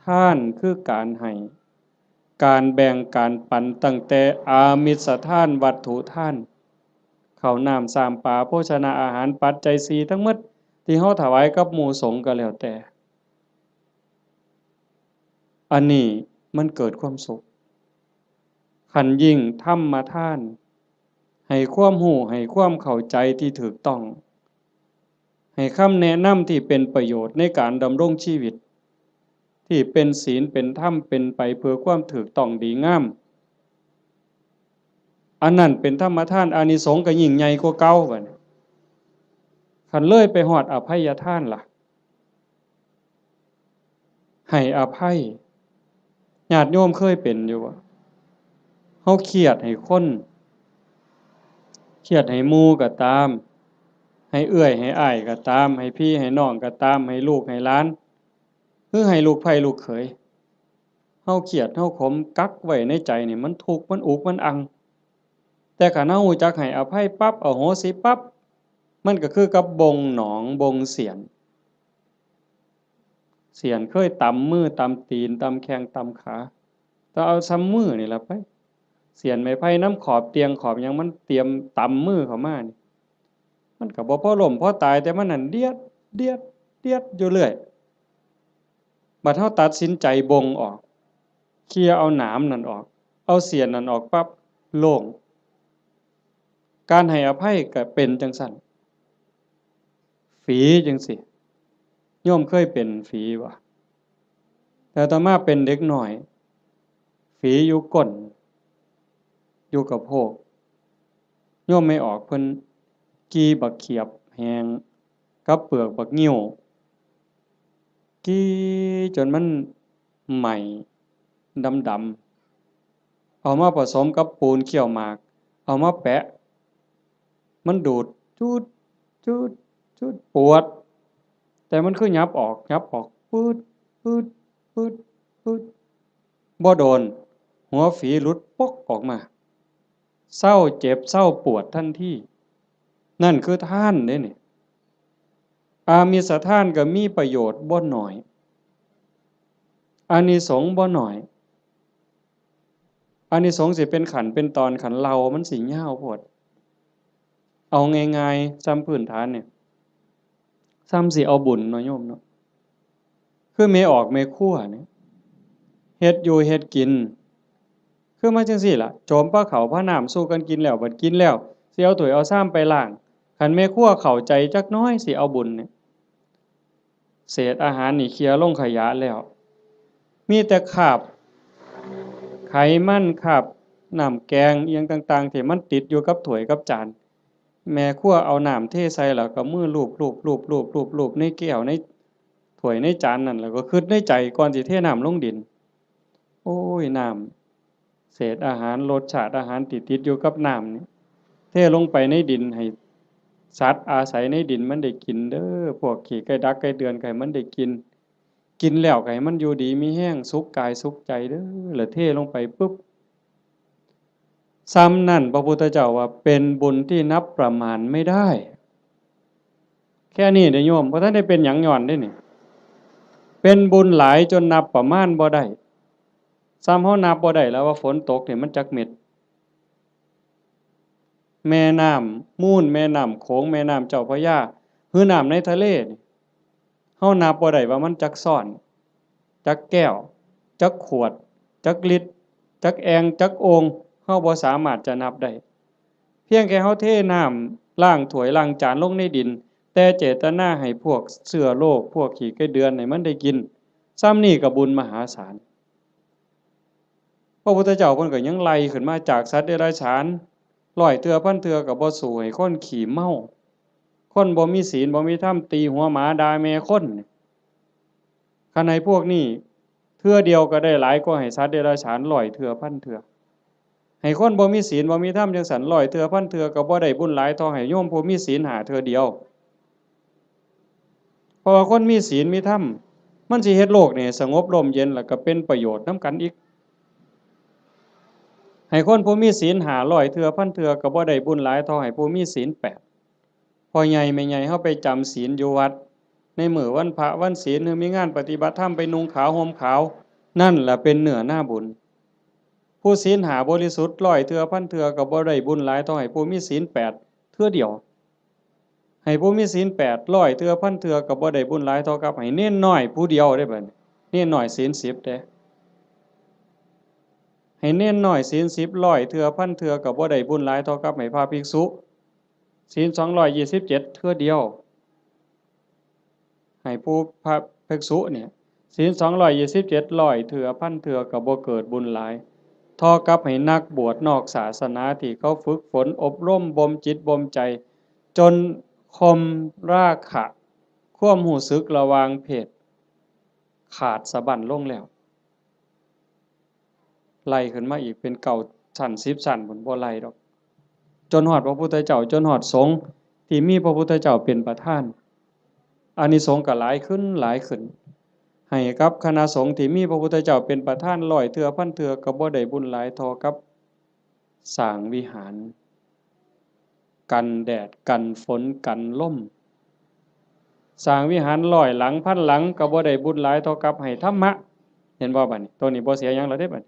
ทานคือการให้การแบ่งการปันตั้งแต่อามิสทานวัตถุทานข้าวน้ำสามปลาโภชนาอาหารปัจจัย4ทั้งหมดที่เฮาถวายกับหมู่สงฆ์ก็แล้วแต่อันนี้มันเกิดความสุขคันยิ่งธรรมทานให้ความรู้ให้ความเข้าใจที่ถูกต้องให้คำแนะนำที่เป็นประโยชน์ในการดำรงชีวิตที่เป็นศีลเป็นธรรมเป็นไปเพื่อความถูกต้องดีงามอันนั้นเป็นธรรมทานอานิสงส์ก็ยิ่งใหญ่กว่าเก่าบัดนี้คันเลยไปฮอดอภัยทานล่ะให้อภัยญาติโยมเคยเป็นอยู่บ่เฮาเครียดให้คนเครียดให้หมู่ก็ตามให้เอื้อยให้อ้ายก็ตามให้พี่ให้น้องก็ตามให้ลูกให้หลานหรือให้ลูกไผลูกเขยเฮาเครียดเฮาขมกักไว้ในใจนี่มันทุกข์มันอุกมันอังแต่คันเฮารู้จักให้อภัยปั๊บอโหสิปั๊บมันก็คือกับบงหนองบงเสียนเคยตำมือตำตีนตำแข้งตำขาต้องเอาซ้ำมือนี่ล่ะไปเสียนไม้ไผ่น้ำขอบเตียงขอบหยังมันเตรียมตำมือเข้ามานี่มันก็บ่พอล้มพอตายแต่มันนั่นเดียดเดียดเดียดอยู่เรื่อยบัดเฮาตัดสินใจบงออกเคลียร์เอาหนามนั่นออกเอาเสียนนั่นออกปั๊บโล่งการให้อภัยก็เป็นจังซั่นฝีจังซี่โยมเคยเป็นฝีบ่แต่ต่อมาเป็นเด็กน้อยฝีอยู่ก้นอยู่กับโพกโยมไม่ออกเพิ่นกีบักเขียบแหงกับเปลือกบักงิ้วกีจนมันไหม้ดำๆเอามาผสมกับปูนเขี้ยวหมากเอามาแปะมันดูดจูดจูดจูดปวดแต่มันคือยับออกปืดปืดปืดปืดบ่โดนหัวฝีหลุดปกออกมาเศร้าเจ็บเศร้าปวดทันทีนั่นคือทานเด้นี่อามิสทานก็มีประโยชน์บ่น้อยอานิสงส์บ่น้อย อานิสงส์สิเป็นขันเป็นตอนขันเรามันสิยาวโพดเอาง่ายๆซ้ำพื้นฐานเนี่ยซ้ำสิเอาบุญเนาะโยมเนาะคือเมออกเมคั่วเนี่ยเฮ็ดอยู่เฮ็ดกินคือมาจังซี่ล่ะโจมปลาเขาพระน้ำสู้กันกินแล้วบัดกินแล้วสิเอาถ้วยเอาซ้ำไปล้างคันเมคั่วเข้าใจจักน้อยสิเอาบุญเนี่ยเศษอาหารนี่เคลียร์ลงขยะแล้วมีแต่คราบไขมันคราบน้ำแกงอีหยังต่างๆที่มันติดอยู่กับถ้วยกับจานแม่ครัวเอาน้ำเทใส่แล้วก็มือลูบๆๆๆๆในแก้วในถ้วยในจานนั่นแล้วก็คิดในใจก่อนสิเทน้ำลงดินโอ้ยน้ำเศษอาหารรสชาติอาหารติดๆอยู่กับน้ำนี่เทลงไปในดินให้สัตว์อาศัยในดินมันได้กินเด้อพวกขี้ไก่ดักไก่เดือนไก่มันได้กินกินแล้วก็ให้มันอยู่ดีมีแรงสุขกายสุขใจเด้อแล้วเทลงไปปึ๊บซ้ำนั่นพระพุทธเจ้าว่าเป็นบุญที่นับประมาณไม่ได้แค่นี้เด้อโยมเพราะท่านได้เป็นหยังย้อนได้นี่เป็นบุญหลายจนนับประมาณบ่ได้ซ้ำเฮานับบ่ได้แล้วว่าฝนตกเนี่ยมันจักเม็ดแม่น้ำมูลแม่น้ำโขงแม่น้ำเจ้าพระยาคือน้ำในทะเลนี่เฮานับบ่ได้ว่ามันจักซ่อนจักแก้วจักขวดจักลิตรจักแองจักโองเฮาบ่สามารถจะนับได้เพียงแค่เฮาเทน้ำล้างถ้วยล้างจานลงในดินแต่เจตนาให้พวกเชื้อโรคพวกขี้ไก่เดือนให้มันได้กินซ้ำนี่ก็บุญมหาศาลพระพุทธเจ้าเพิ่นก็ยังไล่ขึ้นมาจากสัตว์เดรัจฉานร้อยเทื่อพันเทื่อก็บ่สู้ให้คนขี้เมาคนบ่มีศีลบ่มีธรรมตีหัวหมาด่าแม่คนคันให้พวกนี้เทื่อเดียวก็ได้หลายกว่าให้สัตว์เดรัจฉานร้อยเทื่อพันเทื่อให้คนบ่มีศีลบ่มีธรรมจังสันร้อยเทื่อพันเทื่อก็บ่ได้บุญหลายเท่าให้โยมผู้มีศีลหาเทื่อเดียวเพราะว่าคนมีศีลมีธรรมมันสิเฮ็ดโลกนี่สงบร่มเย็นแล้วก็เป็นประโยชน์นำกันอีกให้คนผู้มีศีลหาร้อยเทื่อพันเทื่อก็บ่ได้บุญหลายเท่าให้ผู้มีศีลแปดพ่อใหญ่แม่ใหญ่เฮาไปจำศีลอยู่วัดในมื้อวันพระวันศีลหรือมีงานปฏิบัติธรรมไปนุ่งขาวห่มขาวนั่นล่ะเป็นเนื้อหน้าบุญผู้ศีลหาบริสุทธิ์ร้อยเทื่อพันเทื่อก็บ่ได้บุญหลายเท่าให้ผู้มีศีลแปดเทื่อเดียวให้ผู้มีศีลแปดร้อยเทื่อพันเทื่อก็บ่ได้บุญหลายเท่ากับให้เน้นน้อยผู้เดียวได้บัดนี้เน้นน้อยศีล10เด้ให้เน้นน้อยศีล10ร้อยเทื่อพันเทื่อก็บ่ได้บุญหลายเท่ากับให้พระภิกษุศีล227เทื่อเดียวให้ผู้พระภิกษุเนี่ยศีล227ร้อยเทื่อพันเทื่อก็บ่เกิดบุญหลายเท่ากับให้นักบวชนอกศาสนาที่เขาฝึกฝนอบรมบ่มจิตบ่มใจจนข่มราคะความรู้สึกระหว่างเพศขาดสะบั้นลงแล้วไล่ขึ้นมาอีกเป็นเก่าชั้น10ชั้นพุ่นบ่ไล่ดอกจนฮอดพระพุทธเจ้าจนฮอดสงฆ์ที่มีพระพุทธเจ้าเป็นประธานอานิสงส์ก็หลายขึ้นหลายขึ้นให้กับคณะสงฆ์ที่มีพระพุทธเจ้าเป็นประธานร้อยเทื่อพันเทื่อก็บ่ได้บุญหลายเท่ากับสร้างวิหารกันแดดกันฝนกันลมสร้างวิหารร้อยหลังพันหลังก็บ่ได้บุญหลายเท่ากับให้ธรรมะเห็นบ่บัดนี้ตัวนี้บ่เสียหยังแล้วเด้บัด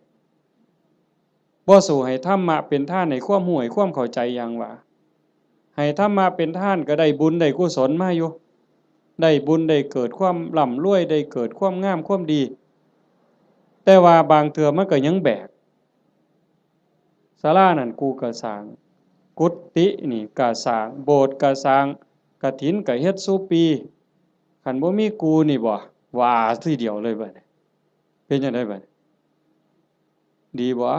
บ่สู้ให้ธรรมะเป็นทานให้ความรู้ให้ความเข้าใจอย่างว่าให้ธรรมะเป็นทานก็ได้บุญได้กุศลมาอยู่ได้บุญได้เกิดความร่ำรวยได้เกิดความงามความดีแต่ว่าบางเทื่อมันก็ยังแบกศาลานั่นกูก็สร้างกุฏินี่ก็สร้างโบสถ์ก็สร้างกฐินก็เฮ็ดซุปีคันบ่มีกูนี่บ่ว่าทีเดียวเลยบัดนี้เป็นจังได๋บัดดีบ่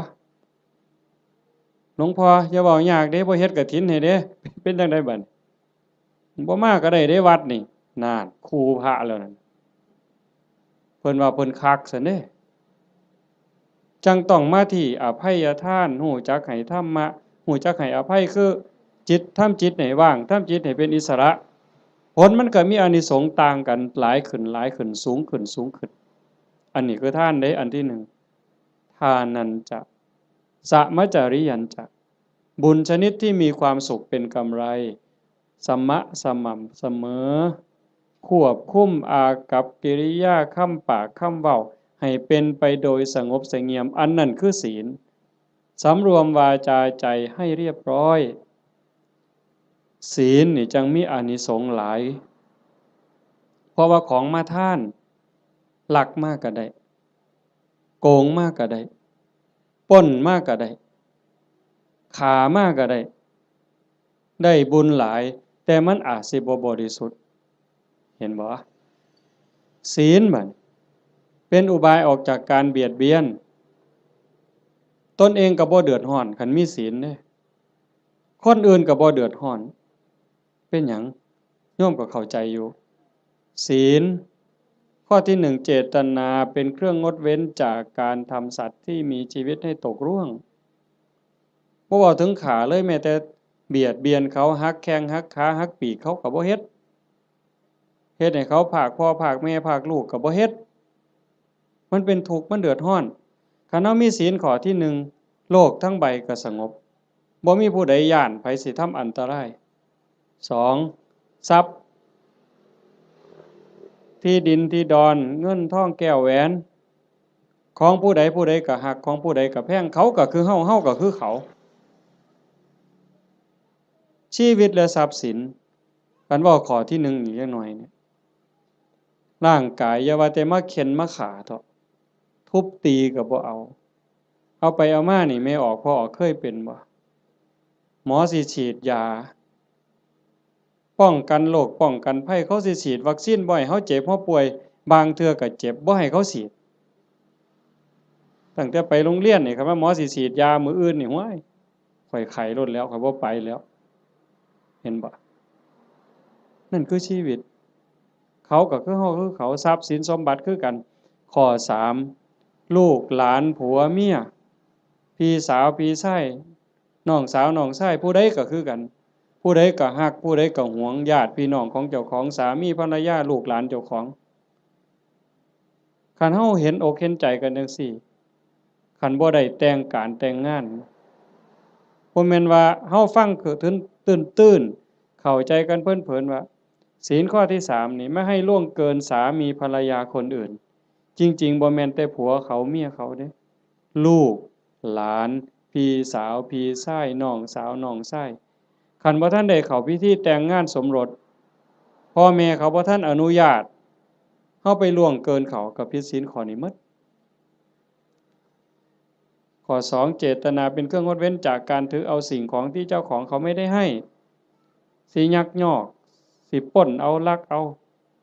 หลวงพ่ออย่าเว้ายากเด้บ่เฮ็ดกฐินให้เด้เป็นจังได๋บัดบ่มาก็ได้เด้วัดนี่นั่นครูพระแล้วนั่นเพิ่นว่าเพิ่นคักซั่นเด้จังต้องมาที่อภัยทานรู้จักให้ธรรมะรู้จักให้อภัยคือจิตทำจิตให้ว่างทำจิตให้เป็นอิสระผลมันก็มีอานิสงส์ต่างกันหลายขึ้นหลายขึ้นสูงขึ้นสูงขึ้นอันนี้คือทานเด้อันที่1ทานันจะสมัจจริยันจะบุญชนิดที่มีความสุขเป็นกำไรสมะสม่ำเสมอควบคุมอากัปกิริยาคำปากคำเว้าให้เป็นไปโดยสงบเสงี่ยมอันนั้นคือศีล สำรวมวาจาใจให้เรียบร้อยศีลนี่จังมีอานิสงส์หลายเพราะว่าของมาท่านลักมากก็ได้โกงมากก็ได้ปล้นมากก็ได้ฆ่ามากก็ได้ได้บุญหลายแต่มันอาจสิบ่บริสุทธิ์เห็นบ่ศีลมันเป็นอุบายออกจากการเบียดเบียนตนเองก็บ่เดือดร้อนคันมีศีลเด้คนอื่นก็บ่เดือดร้อนเป็นหยังโยมก็เข้าใจอยู่ศีลข้อที่หนึ่งเจตนาเป็นเครื่องงดเว้นจากการทำสัตว์ที่มีชีวิตให้ตกร่วงบ่เว้าถึงฆ่าเลยแม้แต่เบียดเบียนเขาหักแข้งหักขาหักปีกเขาก็บ่เฮ็ดให้เขาพรากพ่อพรากแม่พรากลูกก็บ่เฮ็ดมันเป็นทุกข์มันเดือดร้อนคันเฮามีศีลข้อที่หนึ่งโลกทั้งใบก็สงบบ่มีผู้ใดย้านไผสิทำอันตรายสองทรัพย์ที่ดินที่ดอนเงินทองแก้วแหวนของผู้ใดก็ฮักของผู้ใดก็แพงเขาก็คือเฮาเฮาก็คือเขาชีวิตและทรัพย์สินกันเว้าข้อที่หนึ่งอีกจักหน่อยเนี่ยร่างกายอย่าว่าแต่มาเข็นมาฆ่าเถาะทุบตีก็บ่เอาไปเอามานี่แม่ออกพ่อออกเคยเป็นบ่หมอสิฉีดยาป้องกันโรคป้องกันภัยเขาสิฉีดวัคซีนบ่ให้เฮาเจ็บเฮาป่วยบางเทื่อก็เจ็บบ่ให้เขาฉีดตั้งแต่ไปโรงเรียนนี่ครับว่าหมอสิฉีดยามื้ออื่นนี่โอ้ยข่อยไข้ลดแล้วข่อยบ่ไปแล้วเห็นบ่นั่นคือชีวิตเขาก็คือเฮาคือเขาทรัพย์สินสมบัติคือกันข้อ3ลูกหลานผัวเมียพี่สาวพี่ชายน้องสาวน้องชายผู้ใดก็คือกันผู้ใดก็ฮักผู้ใดก็หวงญาติพี่น้องของเจ้าของสามีภรรยาลูกหลานเจ้าของคันเฮาเห็นอกเห็นใจกันจังซี่คันบ่ได้แต่งการแต่งงานบ่แม่นว่าเฮาฟังคือตื้นๆเข้าใจกันเผินๆว่าศีลข้อที่3นี่ไม่ให้ล่วงเกินสามีภรรยาคนอื่นจริงๆบ่แม่นแต่ผัวเขาเมียเขาเด้ลูกหลานพี่สาวพี่ชายน้องสาวน้องชายคันบ่ทันได้เข้าพิธีแต่งงานสมรสพ่อแม่เขาบ่ทันอนุญาตเฮาไปล่วงเกินเขาก็ผิดศีลข้อนี้หมดข้อ2เจตนาเป็นเครื่องงดเว้นจากการถือเอาสิ่งของที่เจ้าของเขาไม่ได้ให้สิยักยอกสิปล้นเอาลักเอา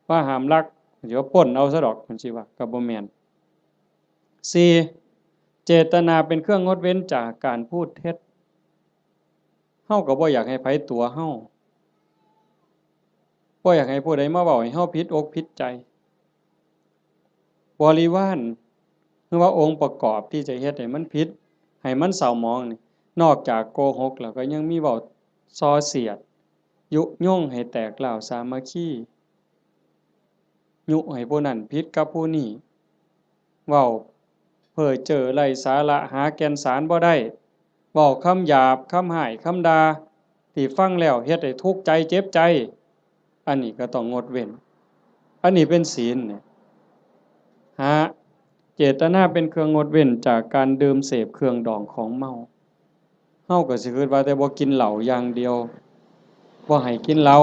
ว่าห้ามลักเดี๋ยวปล้นเอาซะดอกจังซี่ว่าก็บ่แม่น4เจตนาเป็นเครื่องงดเว้นจากการพูดเท็จเฮาก็บ่อยากให้ไผตัวเฮาบ่อยากให้ผู้ใดมาเว้าให้เฮาผิดอกผิดใจบริวารหรือว่าองค์ประกอบที่จะเฮ็ดให้มันผิดให้มันเศร้าหมองนี่นอกจากโกหกแล้วก็ยังมีเว้าส่อเสียดยุยงให้แตกร้าวสามัคคียุให้ผู้นั้นผิดกับผู้นี้เว้าเพ้อเจ้อไร้สาระหาแก่นสารบ่ได้เว้าคำหยาบคำหยาบคำด่าที่ฟังแล้วเฮ็ดให้ทุกข์ใจเจ็บใจอันนี้ก็ต้องงดเว้นอันนี้เป็นศีลเนี่ยเจตนาเป็นเครื่องงดเว้นจากการดื่มเสพเครื่องดองของเมาเฮาก็สิคิดว่าแต่บ่กินเหล้าอย่างเดียวบ่ให้กินเหล้า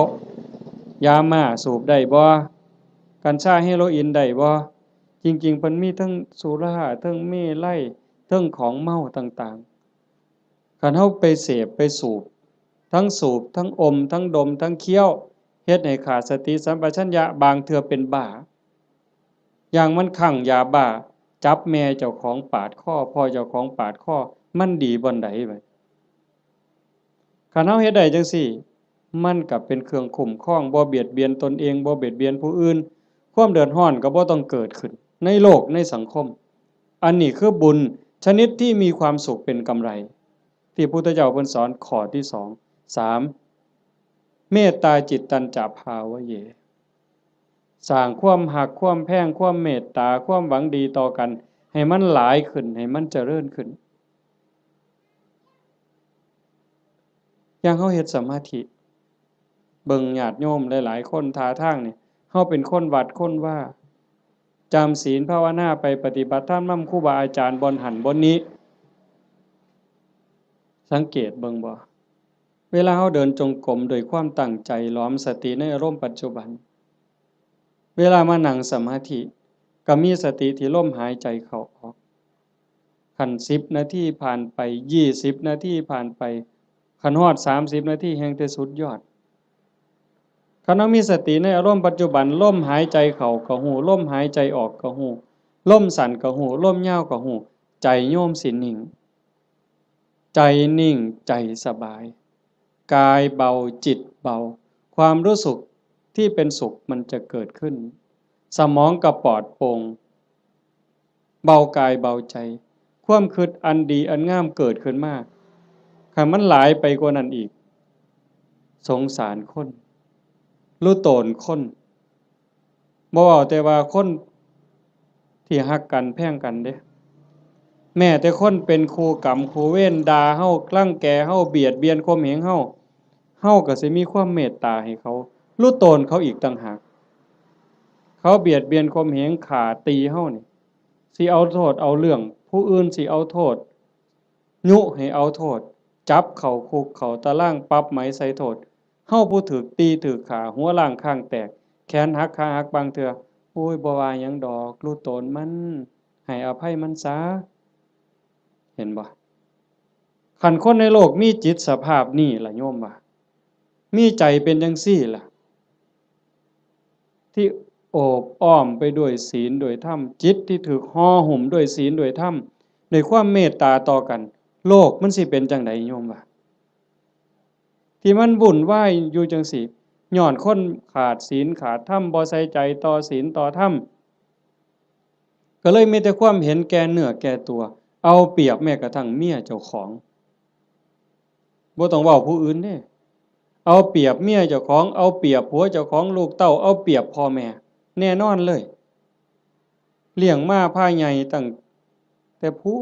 ยาม่าสูบได้บ่กัญชาเฮโรอีนได้บ่จริงๆเพิ่นมีทั้งสุราทั้งเมลัยทั้งของเมาต่างๆคันเฮาไปเสพไปสูบทั้งอมทั้งดมทั้งเคี้ยวเฮ็ดให้ขาดสติสัมปชัญญะบางเทื่อเป็นบ้าอย่างมันคลั่งยาบ้าจับแม่เจ้าของปาดคอพ่อเจ้าของปาดคอมันดีบ่อนใดบัดคันเฮาเฮ็ดได้จังซี่มันก็เป็นเครื่องคุ้มครองบ่เบียดเบียนตนเองบ่เบียดเบียนผู้อื่นความเดือดร้อนก็บ่ต้องเกิดขึ้นในโลกในสังคมอันนี้คือบุญชนิดที่มีความสุขเป็นกำไรที่พุทธเจ้าเพิ่นสอนข้อที่2 3เมตตาจิตตัญจภาวะเยสร้างความหักความแพงความเมตตาความหวังดีต่อกันให้มันหลายขึ้นให้มันเจริญขึ้นอย่างเฮาเฮ็ดสมาธิเบิ่งญาติโยมหลายๆคนท่าทางนี่เฮาเป็นคนวัดคนว่าจำศีลภาวนาไปปฏิบัติธรรมนำครูบาอาจารย์บ่อนหั้นบ่อนนี้ สังเกตเบิ่งบ่เวลาเฮาเดินจงกรมด้วยความตั้งใจหลอมสติในอารมณ์ปัจจุบันเวลามานั่งสมาธิก็มีสติที่ลมหายใจเข้าออกคัน10นาทีผ่านไป20นาทีผ่านไปคันฮอด30นาทีแฮ่งแต่สุดยอดคันเฮามีสติในอารมณ์ปัจจุบันลมหายใจเข้าก็ฮู้ลมหายใจออกก็ฮู้ลมสั้นก็ฮู้ลมยาวก็ฮู้ใจโยมสินิ่งใจนิ่งใจสบายกายเบาจิตเบาความรู้สึกที่เป็นสุขมันจะเกิดขึ้นสมองก็ปลอดโปร่งเบากายเบาใจความคิดอันดีอันงามเกิดขึ้นมาคันมันหลายไปกว่านั้นอีกสงสารคนรู้โตนคนบ่เว้าแต่ว่าคนที่ฮักกันแพงกันเด้แม้แต่คนเป็นคู่กรรมคู่เวรด่าเฮารังแกเฮาเบียดเบียนข่มเหงเฮาก็สิมีความเมตตาให้เขารู้โตนเขาอีกต่างหากเขาเบียดเบียนข่มเหงฆ่าตีเฮานี่สิเอาโทษเอาเรื่องผู้อื่นสิเอาโทษยุให้เอาโทษจับเข้าคุกเข้าตารางปรับไหมใส่โทษเฮาผู้ถูกตีถูกฆ่าหัวล้างข้างแตกแขนหักขาหักบางเทื่อโอ้ยบ่ว่าหยังดอกรู้โตนมันให้อภัยมันซะเห็นบ่คันคนในโลกมีจิตสภาพนี้ล่ะโยมว่ามีใจเป็นจังซี่ล่ะที่โอบอ้อมไปด้วยศีลด้วยธรรมจิตที่ถูกห่อหุ้มด้วยศีลด้วยธรรมด้วยความเมตตาต่อกันโลกมันสิเป็นจังไดโยมว่าที่มันวุ่นวายอยู่จังซี่ย้อนคนขาดศีลขาดธรรมบ่ใส่ใจต่อศีลต่อธรรมก็เลยมีแต่ความเห็นแก่เนื้อแก่ตัวเอาเปรียบแม้กระทั่งเมียเจ้าของบ่ต้องเว้าผู้อื่นเด้เอาเปรียบเมียเจ้าของเอาเปรียบผัวเจ้าของลูกเต้าเอาเปรียบพ่อแม่แน่นอนเลยเลี้ยงมาพาใหญ่ตั้งแต่พู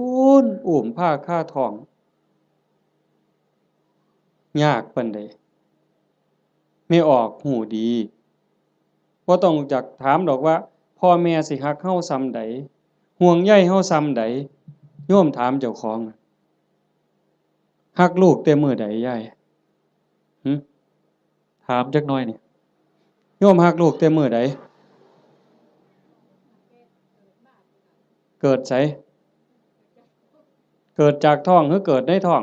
นอุ้มผ้าคาท้องยากปานใดไม่ออกหูดีบ่ต้องจักถามดอกว่าพ่อแม่สิรักเฮาส่ำใดห่วงใยเฮาส่ำใดโยมถามเจ้าของรักลูกแต่มื้อใดยายหึถามจักหน่อยนี่โยมรักลูกแต่มื้อใดเกิดไสเกิดจากท้องหรือเกิดในท้อง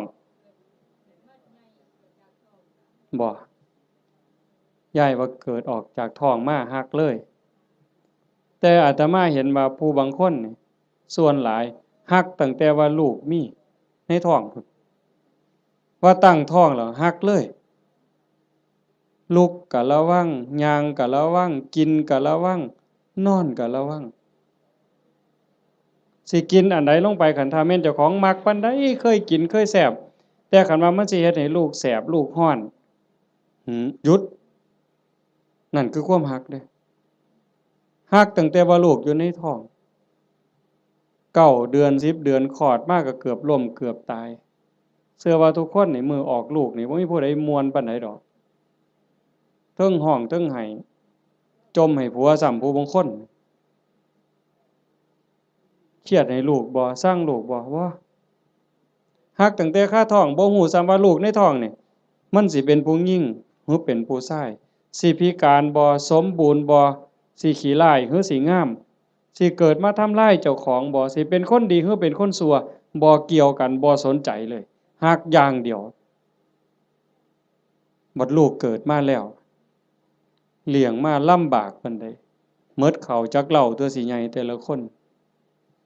บ่ยายว่าเกิดออกจากท้องมารักเลยแต่อาตมาเห็นว่าผู้บางคนนี่ส่วนหลายรักตั้งแต่ว่าลูกมีในท้องพู้นว่าตั้งท้องแล้วรักเลยลุกก็ระวังย่างก็ระวังกินก็ระวังนอนก็ระวังสิกินอันใดลงไปคันถ้าแม่นเจ้าของมักปานใดเคยกินเคยแซ่บแต่คันว่ามันสิเฮ็ดให้ลูกแสบลูกร้อนหยุดนั่นคือความรักเด้รักตั้งแต่ว่าลูกอยู่ในท้อง9 เดือน10 เดือนคลอดมาก็เกือบล้มเกือบตายเชื่อว่าทุกคนนี่มื้อออกลูกนี่บ่มีผู้ใดม่วนปานใดดอกเทิงร้องเทิงไห้จมให้ผัวซ้ำผู้บางคนเครียดให้ลูกบ่ซังลูกบ่รักตั้งแต่คาท้องบ่ฮู้ซ้ำว่าลูกในท้องนี่มันสิเป็นผู้หญิงหรือเป็นผู้ชายสิพิการบ่สมบูรณ์บ่สิขี้ร้ายหรือสิงามสิเกิดมาทำร้ายเจ้าของบ่สิเป็นคนดีหรือเป็นคนชั่วบ่เกี่ยวกันบ่สนใจเลยรักอย่างเดียวบัดลูกเกิดมาแล้วเลี้ยงมาลำบากปานใดหมดข้าวจักเหล้าตัวสิใหญ่แต่ละคน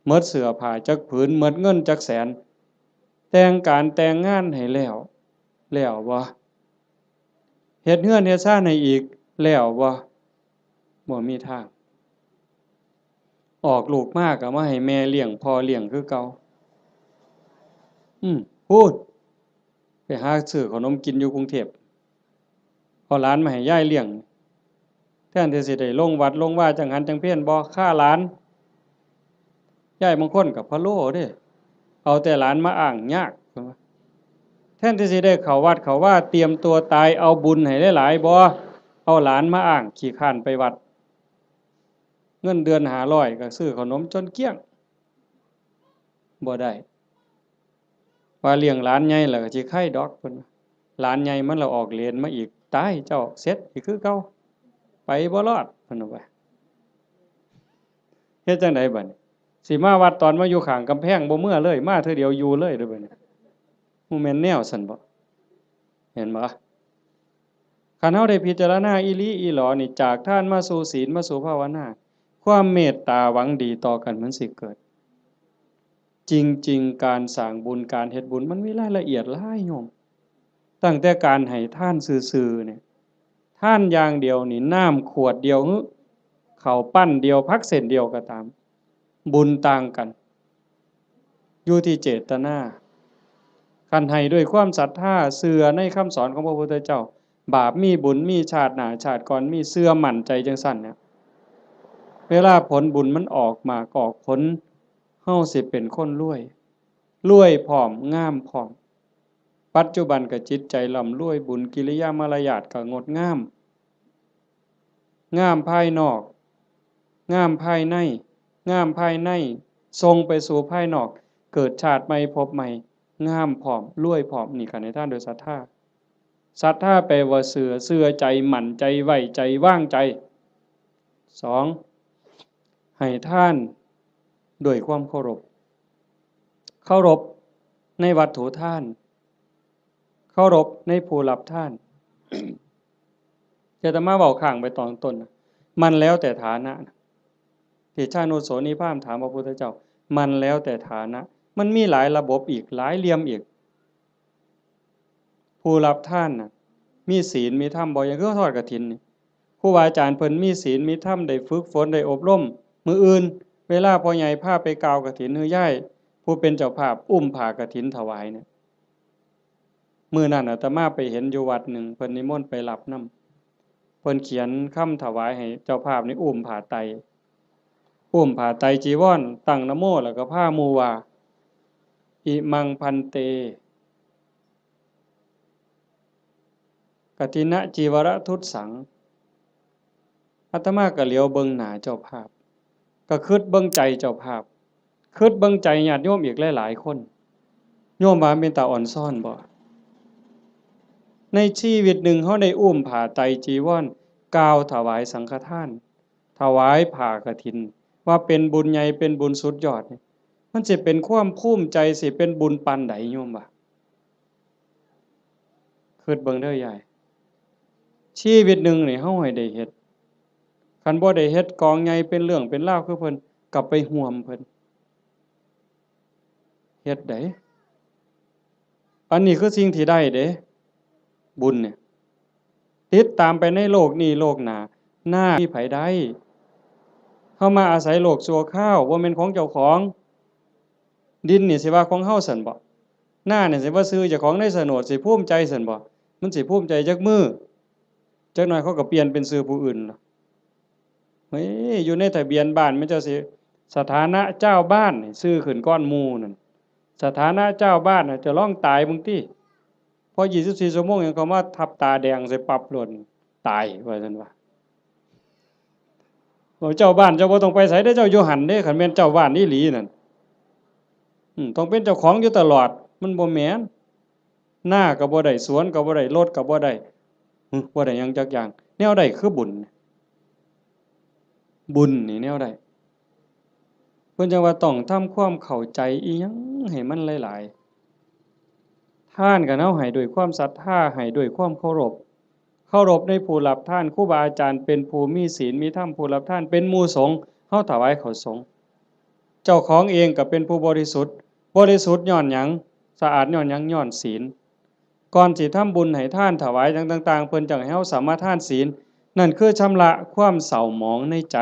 หมดเสื้อผ้าจักผืนหมดเงินจักแสนแต่งการแต่งงานให้แล้วบ่เฮ็ดเรือนเฮ็ดชานให้อีกแล้วบ่มีทางออกลูกมาก็มาให้แม่เลี้ยงพ่อเลี้ยงคือเก่าพูดไปหาซื้อขนมกินอยู่กรุงเทพเอาหลานมาให้ยายเลี้ยงแทนที่สิได้ลงวัดลงว่าจังหันจังเพี้ยนบ่ค่าหลานยายบางคนก็พะโล้เด้เอาแต่หลานมาอ้างยากแทนที่สิได้เข้าวัดเข้าว่าเตรียมตัวตายเอาบุญให้หลายๆบ่เอาหลานมาอ้างขี้คร้านไปวัดเงินเดือน500ก็ซื้อขนมจนเกลี้ยงบ่ได้ ว่าเลี้ยงหลานใหญ่แล้วก็สิไข่ดอกเพิ่นหลานใหญ่มันละออกเรียนมาอีกตายเจ้าเสร็จอีกคือเก่าไปบ่รอดเพิ่นว่าเฮ็ดจังไดบัดนี้สิมาวัดตอนมาอยู่ข้างกำแพงบ่เมื่อเลยมาเทื่อเดียวอยู่เลยเด้อบัดนี้บ่แม่นแนวซั่นบ่เห็นบ่คันเฮาได้พิจารณาอีหลีอีหลอนี่จากทานมาสู่ศีลมาสู่ภาวนาความเมตตาหวังดีต่อกันมันสิเกิดจริงๆการสร้างบุญการเฮ็ดบุญมันมีรายละเอียดหลายโยมตั้งแต่การให้ทานซื่อๆเนี่ยทานอย่างเดียวนี่น้ำขวดเดียวข้าวปั้นเดียวผักเส้นเดียวก็ตามบุญต่างกันอยู่ที่เจตนาคันให้ด้วยความศรัทธาเชื่อในคำสอนของพระพุทธเจ้าบาปมีบุญมีชาติหน้าชาติก่อนมีเชื่อมั่นใจจังซั่นเนี่ยเวลาผลบุญมันออกมากอกผลเฮาสิเป็นคนรวยพร้อมงามพร้อมปัจจุบันก็จิตใจร่ำรวยบุญกิริยามารยาทก็งดงามงามภายนอกงามภายในงามภายในทรงไปสู่ภายนอกเกิดชาติใหม่พบใหม่งามพร้อมรวยพร้อมนี่ก็ในท่านโดยศรัทธาศรัทธาแปลว่าเชื่อใจมั่นใจไว้ใจวางใจ2ให้ทานด้วยความเคารพในวัตถุทานเคารพในผู้รับทานอาตมาเว้าข้างไปตอนต้นมันแล้วแต่ฐานะที่ชาโนโสนิพามถามพระพุทธเจ้ามันแล้วแต่ฐานะมันมีหลายระบบอีกหลายเหลี่ยมอีกผู้รับทานน่ะมีศีลมีธรรมบ่อย่างคือทอดกฐินนี่ครูบาอาจารย์เพิ่นมีศีลมีธรรมได้ฝึกฝนได้อบรมมื้ออื่นเวลาพ่อใหญ่พาไปกาวกฐินฮือย่ายผู้เป็นเจ้าภาพอุ้มผ้ากฐินถวายเนี่ยมื้อนั้นอาตมาไปเห็นอยู่วัดหนึ่งเพิ่นนิมนต์ไปรับนำเพิ่นเขียนคำถวายให้เจ้าภาพนี่อุ้มผ้าไตรจีวรตั้งนะโมแล้วก็พาหมู่ว่าอิมังพันเตกฐินะจีวรทุตสังอาตมาก็เหลียวเบิ่งหน้าเจ้าภาพก็คิดเบิ่งใจเจ้าภาพคิดเบิ่งใจญาติโยมอีกหลายๆคนโยมว่าเป็นตาอ่อนซ่อนบ่ในชีวิตหนึ่งเฮาได้อุ้มผ้าไตรจีวรกล่าวถวายสังฆทานถวายผ้ากฐินว่าเป็นบุญใหญ่เป็นบุญสุดยอดมันสิเป็นความภูมิใจสิเป็นบุญปานใดโยมว่าคิดเบิ่งเด้อยายชีวิตหนึ่งนี่เฮาให้ได้เฮ็ดคันบ่ได้เฮ็ดกองใหญ่เป็นเรื่องเป็นราวคือเพิ่นกลับไปห่วมเพิ่นเฮ็ดได้อันนี้คือสิ่งที่ได้เด้บุญเนี่ยติดตามไปในโลกนี้โลกหน้าหน้ามีไผได้เฮามาอาศัยโลกชั่วคราวบ่แม่นของเจ้าของดินนี่สิว่าของเฮาซั่นบ่หน้านี่สิว่าซื้อเจ้าของในโฉนดสิภูมิใจซั่นบ่มันสิภูมิใจจักมื้อจักหน่อยเขาก็เปลี่ยนเป็นชื่อผู้อื่นล่ะเฮ้ยอยู่ในทะเบียนบ้านมันจะสิสถานะเจ้าบ้านนี่ชื่อขึ้นก้อนหมู่นั่นสถานะเจ้าบ้านน่ะจะร้องตายมึงติพอ24ชั่วโมงยังเขามาทับตาแดงใส่ปรับหล่นตายว่าซั่นว่าเจ้าบ้านเจ้าบ่ต้องไปไสเด้อเจ้าอยู่หั่นเด้คันแม่นเจ้าบ้านอีหลีนั่นต้องเป็นเจ้าของอยู่ตลอดมันบ่แม่นหน้าก็บ่ได้สวนก็บ่ได้รถก็บ่ได้บ่ได้หยังจักอย่างแนวใดคือบุญนี่แนวใดเพิ่นจังว่าต้องทำความเข้าใจอิหยังให้มันหลายๆทานก็เฮาให้ด้วยความศรัทธาให้ด้วยความเคารพในผู้รับทานครูบาอาจารย์เป็นผู้มีศีลมีธรรมผู้รับทานเป็นหมู่สงฆ์เฮาถวายข้าวสงฆ์เจ้าของเองก็เป็นผู้บริสุทธิ์ย้อนหยังสะอาดย้อนหยังย้อนศีลก่อนสิทำบุญให้ทานถวายต่างๆเพิ่นจังให้เฮาสามารถทานศีลนั่นคือชำระความเศร้าหมองในใจ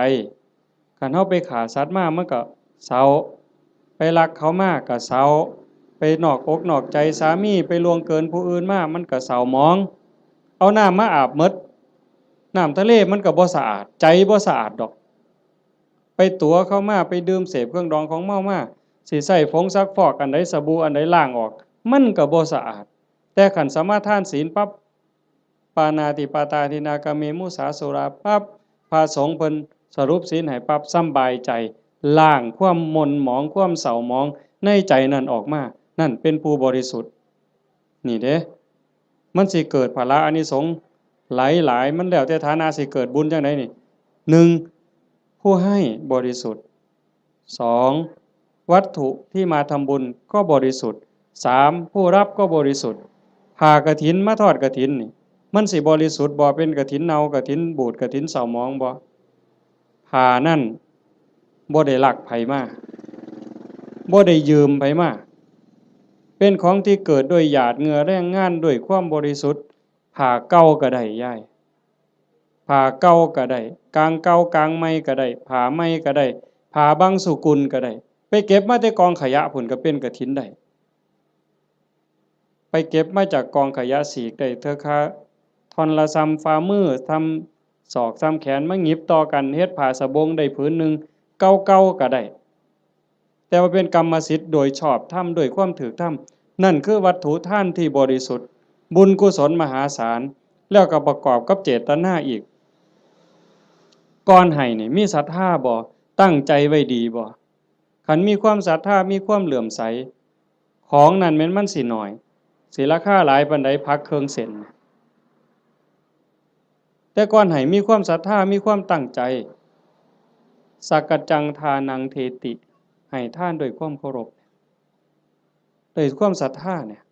คันเฮาไปฆ่าสัตว์มามันก็เศร้าไปลักเขามาก็เศร้าไปนอกอกนอกใจสามีไปล่วงเกินผู้อื่นมามันก็เศร้าหมองเอาน้ำมาอาบหมดน้ำทะเลมันก็บ่สะอาดใจบ่สะอาดดอกไปตั๋วเข้ามาไปดื่มเสพเครื่องดองของเมามาสิใช้ผงซักฟอกอันใดสบู่อันใดล้างออกมันก็บ่สะอาดแต่คันสมาทานศีลปั๊บปานาติปาตาทินากาเมมุสาสุราปั๊บพระสงฆ์เพิ่นสรุปศีลให้ปั๊บสำบายใจล้างความหม่นหมองความเศร้าหมองในใจนั่นออกมา นั่นเป็นผู้บริสุทธิ์นี่เด้มันสิเกิดภละอานิสงส์หลายมันแล้วแต่ฐานะสิเกิดบุญจังไดนี่หนึ่งผู้ให้บริสุทธิ์สองวัตถุที่มาทำบุญก็บริสุทธิ์สามผู้รับก็บริสุทธิ์ผ่ากฐินมาทอดกฐินนี่มันสิบริสุทธิ์บ่เป็นกฐินเน่ากฐินบูดกฐินเศร้าหมองบ่ผ่านั่นบ่ได้ลักไผมาบ่ได้ยืมไผมาเป็นของที่เกิดด้วยหยาดเหงื่อแรงงานด้วยความบริสุทธิ์ผ่าเก่าก็ได้ย่ายผ่าเก่าก็ได้กลางเก่ากลางใหม่ก็ได้ผ่าใหม่ก็ได้ผ่าบางสุกุลก็ได้ไปเก็บมาแต่กองขยะพุ่นก็เป็นกฐินได้ไปเก็บมาจากกองขยะสีกได้เถอะค่ะท่อนละซ้ำฝ่ามือทำศอกซ้ำแขนมาหยิบต่อกันเฮ็ดผ้าสบงได้ผืนหนึ่งเก่าๆก็ได้แต่ว่าเป็นกรรมสิทธิ์โดยชอบธรรมโดยความถูกธรรมนั่นคือวัตถุทานที่บริสุทธิ์บุญกุศลมหาศาลแล้วก็ประกอบกับเจตนาอีกก่อนให้นี่มีศรัทธาบ่ตั้งใจไว้ดีบ่คันมีความศรัทธามีความเหลื่อมใสของนั้นแม้นมันสิน้อยสิราคาหลายปานใดพักเครื่องเส้นแต่ก่อนให้มีความศรัทธามีความตั้งใจสักกจังทานังเทติให้ท่านด้วยความเคารพด้วยความศรัทธาเนี่ย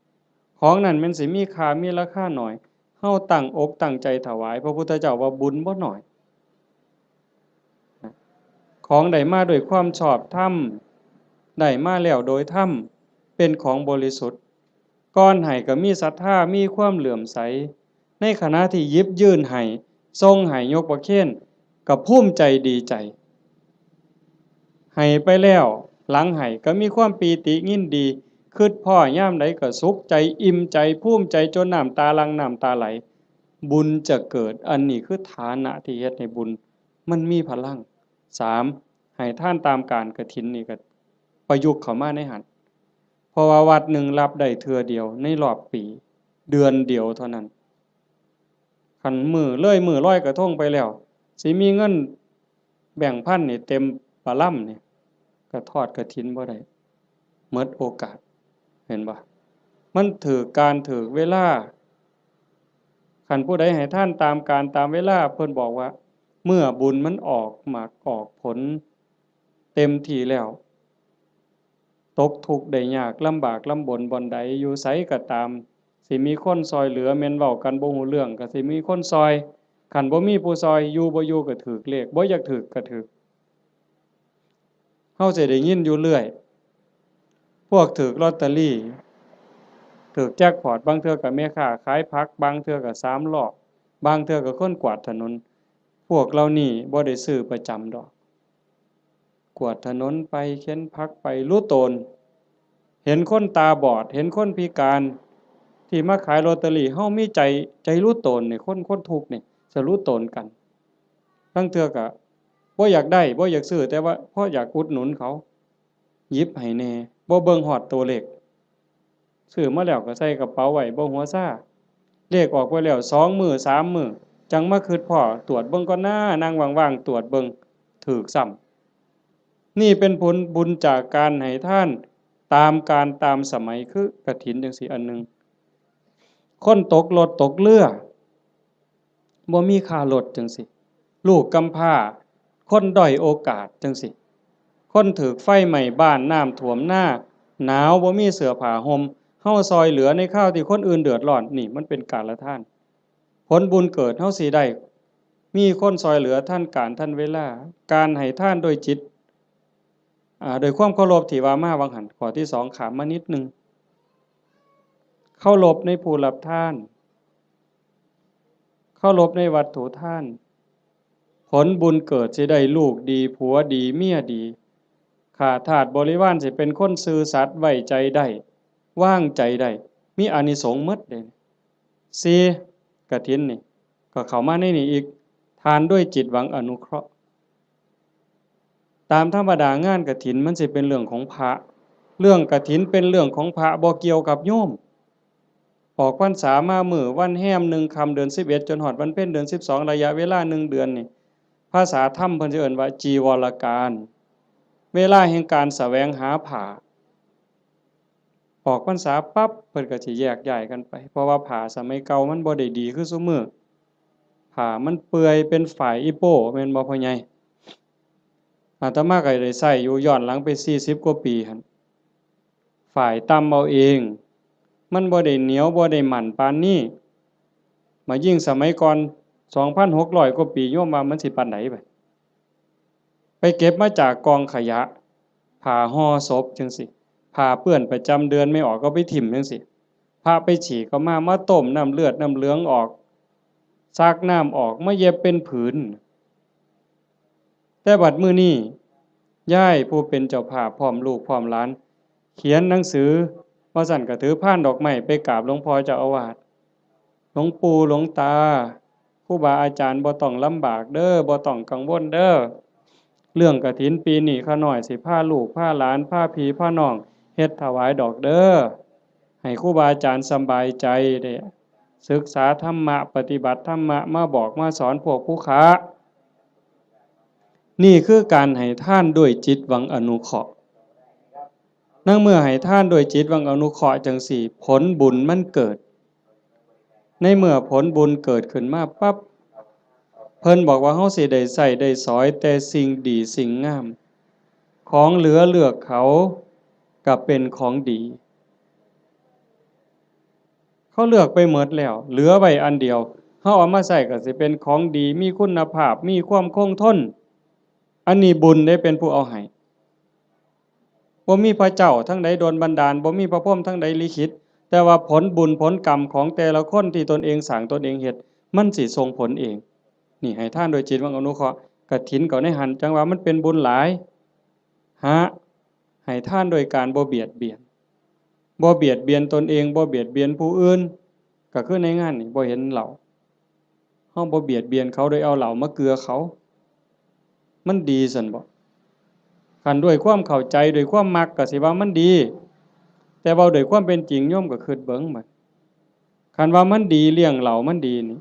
ของนั้นมันสิมีค่ามีราคาหน่อยเฮาตั้งอกตั้งใจถวายพระพุทธเจ้าว่าบุญบ่น้อยของได้มาด้วยความชอบธรรมได้มาแล้วโดยธรรมเป็นของบริสุทธิ์ก่อนให้ก็มีศรัทธามีความเหลื่อมใสในขณะที่หยิบยื่นให้ทรงให้ยกประเคนก็ภูมิใจดีใจให้ไปแล้วหลังให้ก็มีความปีติยินดีคิดพ่อยามใดก็สุขใจอิ่มใจภูมิใจจนน้ำตาหลั่งน้ำตาไหลบุญจะเกิดอันนี้คือฐานะที่เฮ็ดให้บุญมันมีพลังสามให้ท่านตามการกฐินนี่ก็ประยุกต์เข้ามาในหันเพราะว่าวัดหนึ่งรับได้เทื่อเดียวในรอบปีเดือนเดียวเท่านั้นคันมือร้อยกระทงไปแล้วสิมีเงินแบ่งพันนี่เต็มปะล่ำนี่ก็ทอดกฐินบ่ได้หมดโอกาสเห็นบ่มันถือการถือเวลาคันผู้ใดให้ท่านตามการตามเวลาเพิ่นบอกว่าเมื่อบุญมันออกหมากออกผลเต็มที่แล้วตกทุกข์ได้ยากลำบากลำบนบ่อนใดอยู่ไสก็ตามสิมีคนซอยเหลือแม่นเว้ากันบ่ฮู้เรื่องก็สิมีคนซอยคันบ่มีผู้ซอยอยู่บ่อยู่ก็ถูกเลขบ่อยากถูกก็ถูกเฮาสิได้ยินอยู่เรื่อยพวกถูกลอตเตอรี่ถูกแจ็คพอตบางเทื่อก็แม่ค้าขายผักบางเทื่อก็3ล้อบางเทื่อก็คนกวาดถนนพวกเรานี่บ่ได้ซื้อประจำดอกกวาดถนนไปเข็นผักไปรู้ตนเห็นคนตาบอดเห็นคนพิการที่มาขายลอตเตอรี่เฮามีใจรู้ตนนี่คนทุกข์นี่จะรู้ตนกันบางเทื่อก็บ่อยากได้บ่อยากซื้อแต่ว่าเพราะอยากอุดหนุนเขาหยิบให้แน่บ่เบิ่งฮอดตัวเลขซื้อมาแล้วก็ใส่กระเป๋าไว้บ่หัวซ่าเลขออกไปแล้ว2มื้อ3มื้อจังมาคิดพ้อตรวจเบิ่งก่อนนะนั่งว่างๆตรวจเบิ่งถูกซ้ำนี่เป็นผลบุญจากการให้ท่านตามการตามสมัยคือกฐินจังซี่อันนึงคนตกรถตกเรือบ่มีค่ารถจังซี่ลูกกำพร้าคนด้อยโอกาสจังซี่คนถูกไฟไหม้บ้านน้ำท่วมนาหนาวบ่มีเสื้อผ้าห่มเฮาซอยเหลือในคราวที่คนอื่นเดือดร้อนนี่มันเป็นการละทานผลบุญเกิดเฮาสิได้มีคนซอยเหลือท่านการท่านเวลาการให้ทานโดยจิตโดยความเคารพที่ว่ามาวังหันข้อที่2ขามมานิดนึงเคารพในผู้รับทานเคารพในวัตถุทานผลบุญเกิดสิได้ลูกดีผัวดีเมียดีข้าทาสบริวารสิเป็นคนซื่อสัตย์ไว้ใจได้วางใจได้มีอานิสงส์หมดเด้4กฐินนี่ก็เข้ามาในนี่อีกทานด้วยจิตหวังอนุเคราะห์ตามธรรมดางานกฐินมันสิเป็นเรื่องของพระเรื่องกฐินเป็นเรื่องของพระบ่เกี่ยวกับโยมออกพรรษามามื้อวันแฮม1ค่ำเดือน11จนฮอดวันเพ็ญเดือน12ระยะเวลา1เดือนนี่ภาษาธรรมเพิ่นสิเอิ้นว่าจีวรการเวลาแห่งการแสวงหาผ้า ออกพรรษาปั๊บเพิ่นก็สิแยกย้ายกันไปเพราะว่าผ้าสมัยเก่ามันบ่ได้ดีคือซุมื้อผ้ามันเปื่อยเป็นฝ้ายอีโป้แม่นบ่พ่อใหญ่อาตมาก็ได้ใช้อยู่ย้อนหลังไป40กว่าปีหั่นฝ้ายตำเอาเองมันบ่ได้เหนียวบ่ได้หมั่นปานนี้มายิ่งสมัยก่อน2,600กว่าปีโยมว่ามันสิปานใดบัดไปเก็บมาจากกองขยะผ้าห่อศพจังซี่ผ้าเปื้อนประจำเดือนไม่ออกก็ไปถิ้มจังซี่ผ้าไปฉีกเอามาต้มน้ำเลือดน้ำเหลืองออกซักน้ำออกมาเย็บเป็นผืนแต่บัดมื้อนี้ย้ายผู้เป็นเจ้าภาพพร้อมลูกพร้อมหลานเขียนหนังสือว่าสั่นก็ถือพานดอกไม้ไปกราบหลวงพ่อเจ้าอาวาสหลวงปู่หลวงตาครูบาอาจารย์บ่ต้องลำบากเด้อบ่ต้องกังวลเด้อเรื่องกฐินปีนี้ข้าน้อยสิพาลูกพาหลานพาพี่พาน้องเฮ็ดถวายดอกเด้อให้ครูบาอาจารย์สำบายใจได้ศึกษาธรรมะปฏิบัติธรรมะมาบอกมาสอนพวกผู้ค้านี่คือการให้ทานด้วยจิตหวังอนุเคราะห์นั่งเมื่อให้ทานด้วยจิตหวังอนุเคราะห์จังสี่ผลบุญมันเกิดในเมื่อผลบุญเกิดขึ้นมาปั๊บเพิ่นบอกว่าเฮาสิได้ใช้ได้สอยแต่สิ่งดีสิ่งงามของเหลือเลือกเขาก็เป็นของดีเขาเลือกไปหมดแล้วเหลือไว้อันเดียวเฮาเอามาใช้ก็สิเป็นของดีมีคุณภาพมีความคงทนอันนี้บุญได้เป็นผู้เอาให้บ่มีพระเจ้าทั้งใดโดนบันดาลบ่มีพระพรหมทั้งใดลิขิตแต่ว่าผลบุญผลกรรมของแต่ละคนที่ตนเองสร้างตนเองเฮ็ดมันสิส่งผลเองนี่ให้ทานโดยจิตหวังอนุเคราะห์กฐินก็ในหันจังว่ามันเป็นบุญหลายให้ทานโดยการบ่เบียดเบียนบ่เบียดเบียนตนเองบ่เบียดเบียนผู้อื่นก็คือในงานนี่บ่เห็นเหล้าเฮาบ่เบียดเบียนเขาโดยเอาเหล้ามาเกลือเขามันดีซั่นบ่คันด้วยความเข้าใจด้วยความมักก็สิว่ามันดีแต่เว้าด้วยความเป็นจริงโยมก็คิดเบิ่งบัดคันว่ามันดีเลี้ยงเหล้ามันดีนี่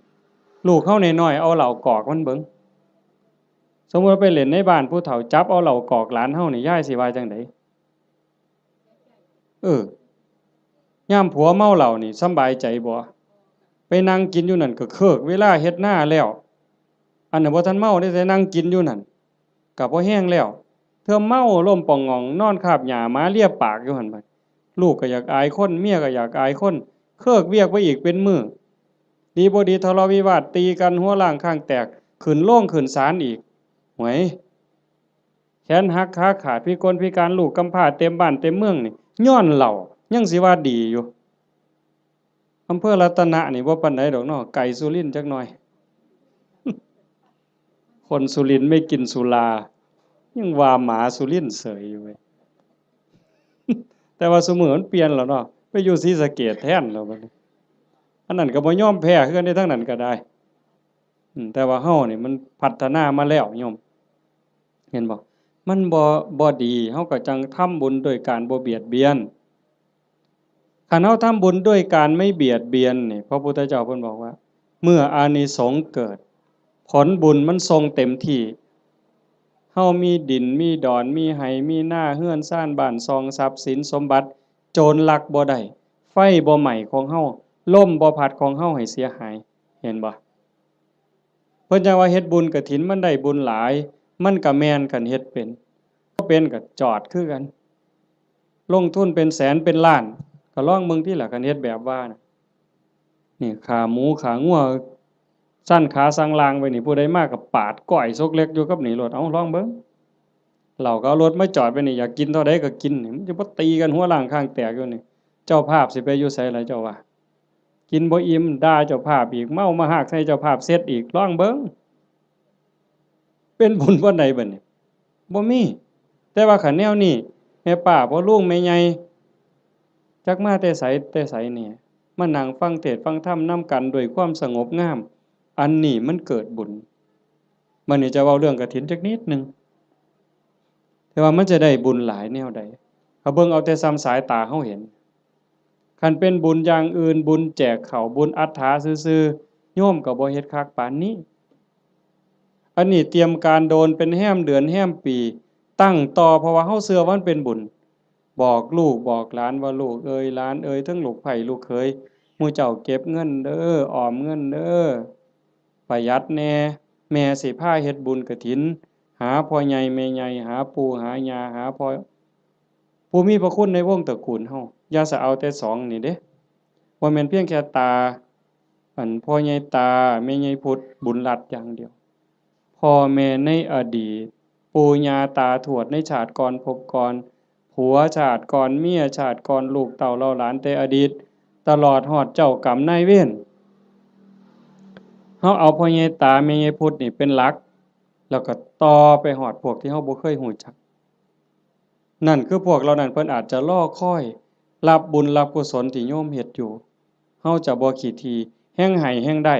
ลูกเฮาน้อยๆเอาเหล้ากอกมันเบิ่งสมมุติว่าไปเล่นในบ้านผู้เฒ่าจับเอาเหล้ากอกหลานเฮานี่ยายสิว่าจังได๋ยามผัวเมาเหล้านี่สำบายใจบ่ไปนั่งกินอยู่นั่นก็เคิกเวลาเฮ็ดนาแล้วอันนั้นบ่ทันเมาได้แต่นั่งกินอยู่นั่นก็บ่แห้งแล้วเธอเมาล้มป่องงองนอนคาบหญ้าหมาเลียปากอยู่หั่นบัดลูกก็อยากอายคนเมียก็อยากอายคนเคิกเวียกไปอีกเป็นมื้อดีบ่ดีทะเลาะวิวาทตีกันหัวล้างข้างแตกขึ้นโรงขึ้นศาลอีกหวยแขนหักขาขาดพิกลพิการลูกกำพร้าเต็มบ้านเต็มเมืองนี่ย้อนเหล้ายังสิว่าดีอยู่อำเภอรัตนะนี่บ่ปานใดดอกเนาะไกลสุรินทร์จักหน่อยคนสุรินทร์ไม่กินสุรายังว่าหมาสุรินทร์เสยอยู่เว้ยแต่ว่าซุมื้อมันเปลี่ยนแล้วเนาะไปอยู่ศรีสะเกษแทนแล้วบัดนี้อันนั้นก็บ่ยอมแพ้คือกันในทางนั้นก็ได้แต่ว่าเฮานี่มันพัฒนามาแล้วโยมเห็นบ่มันบ่ดีเฮาก็จังทำบุญโดยการบ่เบียดเบียนคันเฮาทำบุญด้วยการไม่เบียดเบียนนี่พระพุทธเจ้าเพิ่นบอกว่าเมื่ออานิสงส์เกิดผลบุญมันทรงเต็มที่เฮามีดินมีดอนมีไร่มีนาเรือนซ่านบ้านซองทรัพย์สินสมบัติโจรลักบ่ได้ไฟบ่ไหม้ของเฮาลมบ่พัดของเฮาให้เสียหายเห็นบ่เพิ่นจังว่าเฮ็ดบุญกฐินมันได้บุญหลายมันก็แม่นคันเฮ็ดเป็นบ่เป็นก็จอดคือกันลงทุนเป็นแสนเป็นล้านก็ลองเบิ่งติล่ะคันเฮ็ดแบบว่าน่ะนี่ขาหมูขางัวสั้นขาสังลางไว้นี่ผู้ใดมาก็ปาดก้อยซกเล็กอยู่กับนี่โลดเอ้าลองเบิ่งเราก็เอารถมาจอดไว้นี่อยากกินเท่าใดก็กินนี่มันจะบ่ตีกันหัวล้างข้างแตกอยู่นี่เจ้าภาพสิไปอยู่ไสล่ะเจ้าว่ากินบ่อิ่มด่าเจ้าภาพอีกเมามาฮากใส่เจ้าภาพเสร็จอีกลองเบิ่งเป็นบุญบ่ใดบัดนี้บ่มีแต่ว่าคันแนวนี้แม่ป้าพ่อลุงแม่ใหญ่จักมาแต่ไสนี่มานั่งฟังเทศน์ฟังธรรมนำกันด้วยความสงบงามอันนี้มันเกิดบุญมื้อนี้จะเว้าเรื่องกฐินจักนิดนึงแต่ว่ามันจะได้บุญหลายแนวใดเขาเบิ่งเอาแต่ซ้ำสายตาเฮาเห็นคันเป็นบุญอย่างอื่นบุญแจกข้าวบุญอัฏฐาซื่อๆโยมก็บ่เฮ็ดคักปานนี้อันนี้เตรียมการโดนเป็นแห้มเดือนแห้มปีตั้งต่อเพราะว่าเฮาเชื่อว่ามันเป็นบุญ บอกลูกบอกหลานว่าลูกเอ้ยหลานเอ้ยทั้งลูกไผ่ลูกเขยหมู่เจ้าเก็บเงินเด้อออมเงินเด้อประหยัดแน่แม่สิพาเฮ็ดบุญกฐินหาพ่อใหญ่แม่ใหญ่หาปู่หาย่าหาพ่อผู้มีพระคุณในวงตระกูลเฮาอย่าสะเอาแต่สองนี่เด้บ่แม่นเพียงแค่ตาพ่อใหญ่ตาแม่ใหญ่พุทธบุญรัตน์อย่างเดียวพ่อแม่ในอดีตปู่ย่าตาทวดในชาติก่อนภพก่อนผัวชาติก่อนเมียชาติก่อนลูกเต้าเหล่าหลานแต่อดีตตลอดฮอดเจ้ากรรมนายเวรเฮาเอาพ่อใหญ่ตาแม่ใหญ่พุทธนี่เป็นหลักแล้วก็ต่อไปฮอดพวกที่เฮาบ่เคยฮู้จักนั่นคือพวกเหล่านั้นเพิ่นอาจจะรอคอยรับบุญรับกุศลที่โยมเฮ็ดอยู่เฮาจะบ่ขี้ทีแฮ่งให้แฮ่งได้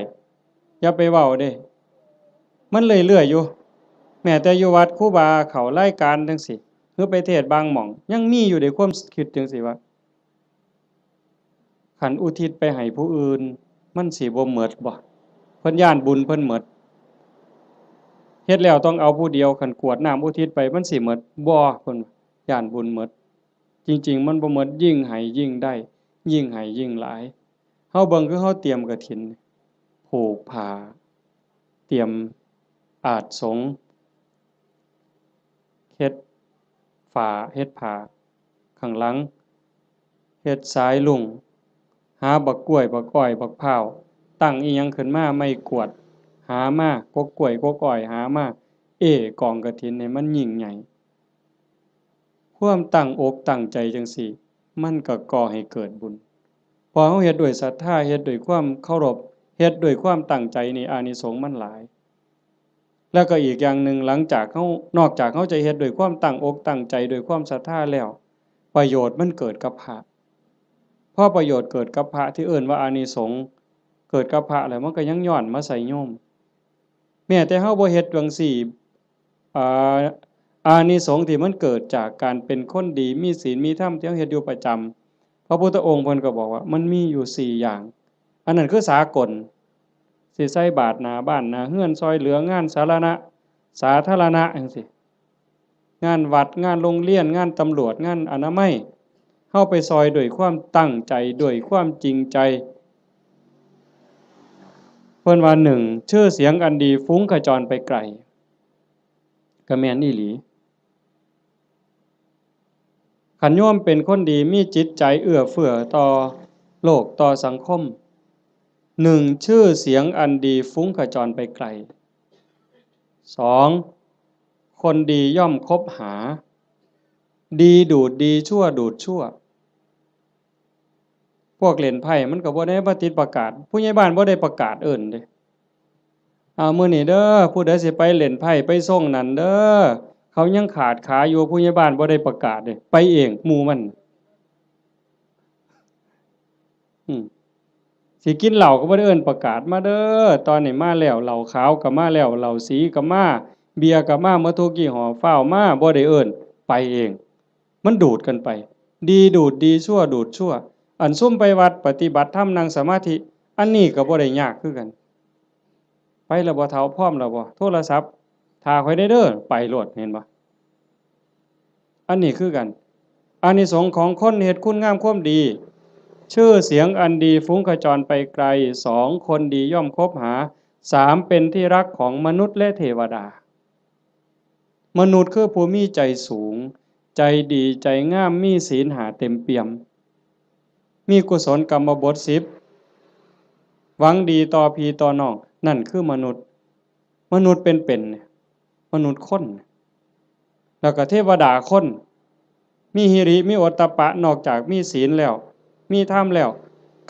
อย่าไปเว้าเด้มันเรื่อยๆอยู่แม้แต่อยู่วัดครูบาเขารายการจังซี่หรือไปเทศน์บางหม่องยังมีอยู่ในความคิดจังซี่ว่าคันอุทิศไปให้ผู้อื่นมันสิบ่หมดบ่เพิ่นย้านบุญเพิ่นหมดเฮ็ดแล้วต้องเอาผู้เดียวคันกรวดน้ำอุทิศไปมันสิหมดบ่เพิ่นย้านบุญหมดจริงๆมันบ่หมดยิ่งให้ยิ่งได้ยิ่งให้ยิ่งหลายเฮาเบิ่งคือเฮาเตรียมกฐินผูกผ้าเตรียมอาสสงฆ์เฮ็ดฝาเฮ็ดผ้าข้างหลังเฮ็ดสายลุงหาบักกล้วยบักอ้อยบักพร้าวตั้งอิหยังขึ้นมาไม้กวาดหามากกกล้วยกกอ้อยหามากองกฐินนี่มันยิ่งใหญ่ความตั้งอกตั้งใจจังซี่มันก็ก่อให้เกิดบุญพอเฮาเฮ็ดด้วยศรัทธาเฮ็ดด้วยความเคารพเฮ็ดด้วยความตั้งใจนี่อานิสงส์มันหลายแล้วก็อีกอย่างหนึ่งหลังจากเฮานอกจากเฮาจะเฮ็ดด้วยความตั้งอกตั้งใจด้วยความศรัทธาแล้วประโยชน์มันเกิดกับพระพอประโยชน์เกิดกับพระที่เอิ้นว่าอานิสงส์เกิดกับพระแล้วมันก็ยังย้อนมาใส่โยมแม้แต่เฮาบ่เฮ็ดจังซี่อ่าอานิสงส์ที่มันเกิดจากการเป็นคนดีมีศีลมีธรรมที่เฮาเฮ็ดอยู่ประจำพระพุทธองค์เพิ่นก็บอกว่ามันมีอยู่4อย่างอันนั้นคือสากลสิใส่บาตรหน้าบ้านหน้าเรือนซอยเหลืองานสาธารณะจังซี่งานวัดงานโรงเรียนงานตำรวจงานอนามัยเฮาไปซอยด้วยความตั้งใจด้วยความจริงใจเพิ่นว่า1ชื่อเสียงอันดีฟุ้งกระจรไปไกลก็แม่นอีหลีคันโยมเป็นคนดีมีจิตใจเอื้อเฟื้อต่อโลกต่อสังคมชื่อเสียงอันดีฟุ้งกระจรไปไกล2คนดีย่อมคบหาดีดูดดีชั่วดูดชั่วพวกเล่นไพ่มันก็บ่ได้มาติดประกาศผู้ใหญ่บ้านบ่ได้ประกาศเอิ้นเด้มื้อนี้เด้อผู้ใดสิไปเล่นไพ่ไปส่งนั่นเด้อเขายังขาดขาอยู่ผู้ใหญ่บ้านบ่ได้ประกาศเด้ไปเองหมู่มันสิกินเหล้าก็บ่ได้เอิ้นประกาศมาเด้อตอนนี้มาแล้วเหล้าขาวก็มาแล้วเหล้าสีก็มาเบียร์ก็มาหมดทุกยี่ห้อฟ้าวมาบ่ได้เอิ้นไปเองมันดูดกันไปดีดูดดีชั่วดูดชั่วอันซุ่มไปวัดปฏิบัติธรรมนั่งสมาธิอันนี้ก็บ่ได้ยากคือกันไปแล้วบ่เฒ่าพร้อมแล้วบ่โทรศัพท์ถ้าค่อยได้เด้อไปโลดเห็นบ่อันนี้คือกันอานิสงส์ของคนเฮ็ดคุณงามความดีชื่อเสียงอันดีฟุ้งกระจรไปไกล2คนดีย่อมคบหา3เป็นที่รักของมนุษย์และเทวดามนุษย์คือผู้มีใจสูงใจดีใจงามมีศีลหาเต็มเปี่ยมมีกุศลกรรมบท10หวังดีต่อพี่ต่อน้องนั่นคือมนุษย์เป็นมนุษย์คนแล้วก็เทวดาคนมีหิริมีโอตตัปปะนอกจากมีศีลแล้วมีธรรมแล้ว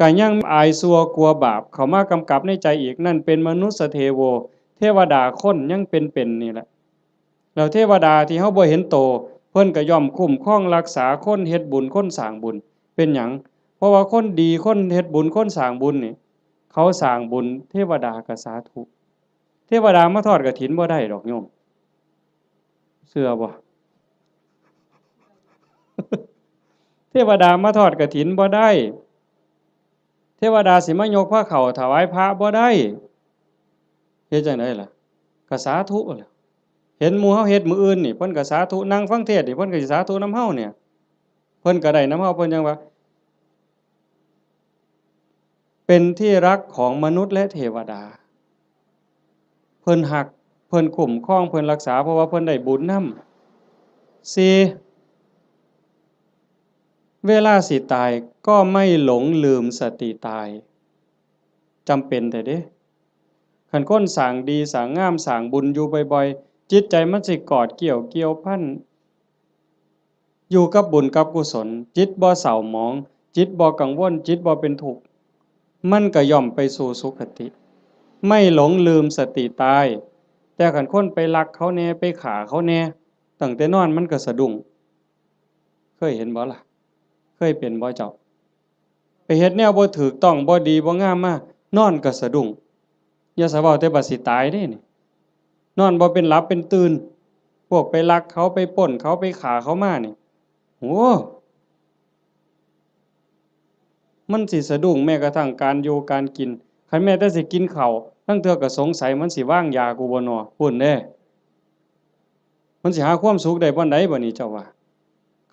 ก็ยังอายซัวกลัวบาปเข้ามากำกับในใจอีกนั่นเป็นมนุษย์เทโวเทวดาคนยังเป็นนี่แหละแล้วเทวดาที่เฮาบ่เห็นโตเพิ่นก็ย่อมคุ้มครองรักษาคนเฮ็ดบุญคนสร้างบุญเป็นหยังเพราะว่าคนดีคนเฮ็ดบุญคนสร้างบุญนี่เขาสร้างบุญเทวดาก็สาธุเทวดามาทอดกฐินบ่ได้ดอกโยมเชื่อบ่เทวดามาทอดกฐินบ่ได้เทวดาสิมายกผ้าเข่าถวายพระบ่ได้เฮ็ดจังได๋ล่ะก็สาธุแหละเห็นหมู่เฮาเฮ็ดมื้ออื่นนี่เพิ่นก็สาธุนั่งฟังเทศน์นี่เพิ่นก็สิสาธุนำเฮาเนี่ยเพิ่ พิ่นก็ได้นำเฮาเพิ่นจังว่าเป็นที่รักของมนุษย์และเทวดาเพิ่นฮักเพิ่นคุ้มครองเพิ่นรักษาเพราะว่าเพิ่นได้บุญนำ4เวลาสิตายก็ไม่หลงลืมสติตายจำเป็นแท้เดะคันคนสร้างดีสร้างงามสร้างบุญอยู่บ่อยๆจิตใจมันสิกอดเกี่ยวพันอยู่กับบุญกับกุศลจิตบ่เศร้าหมองจิตบ่กังวลจิตบ่เป็นทุกข์มันก็ย่อมไปสู่สุคติไม่หลงลืมสติตายแต่คันคนไปลักเขาแน่ไปฆ่าเขาแน่ตั้งแต่นอนมันก็สะดุ้งเคยเห็นบ่ล่ะเคยเป็นบ่เจ้าไปเฮ็ดแนวบ่ถูกต้องบ่ดีบ่งามมานอนก็สะดุ้งอย่าสะเว้าแต่บัดสิตายเด้นี่นอนบ่เป็นหลับเป็นตื่นพวกไปลักเขาไปปล้นเขาไปฆ่าเขามานี่โอ้มันสิสะดุ้งแม้กระทั่งการอยู่การกินคันแม้แต่สิกินข้าวลางเทื่อก็สงสัยมันสิวางยากูบ่น้อพู้นเด้มันสิหาความสุขได้บ่ใดบัดนี้เจ้าว่า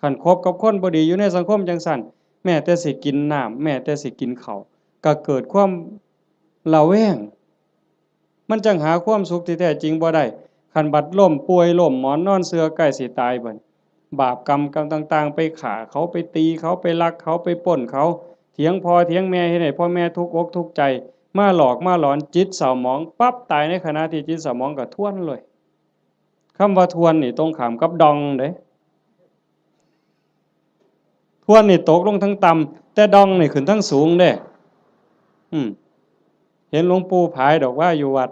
คันคบกับคนบ่ดีอยู่ในสังคมจังซั่นแม้แต่สิกินน้ำแม้แต่สิกินข้าวก็เกิดความระแวงมันจังหาความสุขที่แท้จริงบ่ได้คันบัดล้มป่วยล้มหมอนนอนเสื่อใกล้สิตายบัดบาปกรรมต่างๆไปฆ่าเขาไปตีเขาไปลักเขาไปปล้นเขาเถียงพ่อเถียงแม่เฮ็ดให้พ่อแม่ทุกข์อกทุกข์ใจมาหลอกมาหลอนจิตเศร้าหมองปั๊บตายในขณะที่จิตเศร้าหมองก็ทวนเลยคำว่าทวนนี่ตรงข้ามกับดองเด้ทวนนี่ตกลงทั้งต่ำแต่ดองนี่ขึ้นทั้งสูงเด้เห็นหลวงปู่ผายดอกว่าอยู่วัด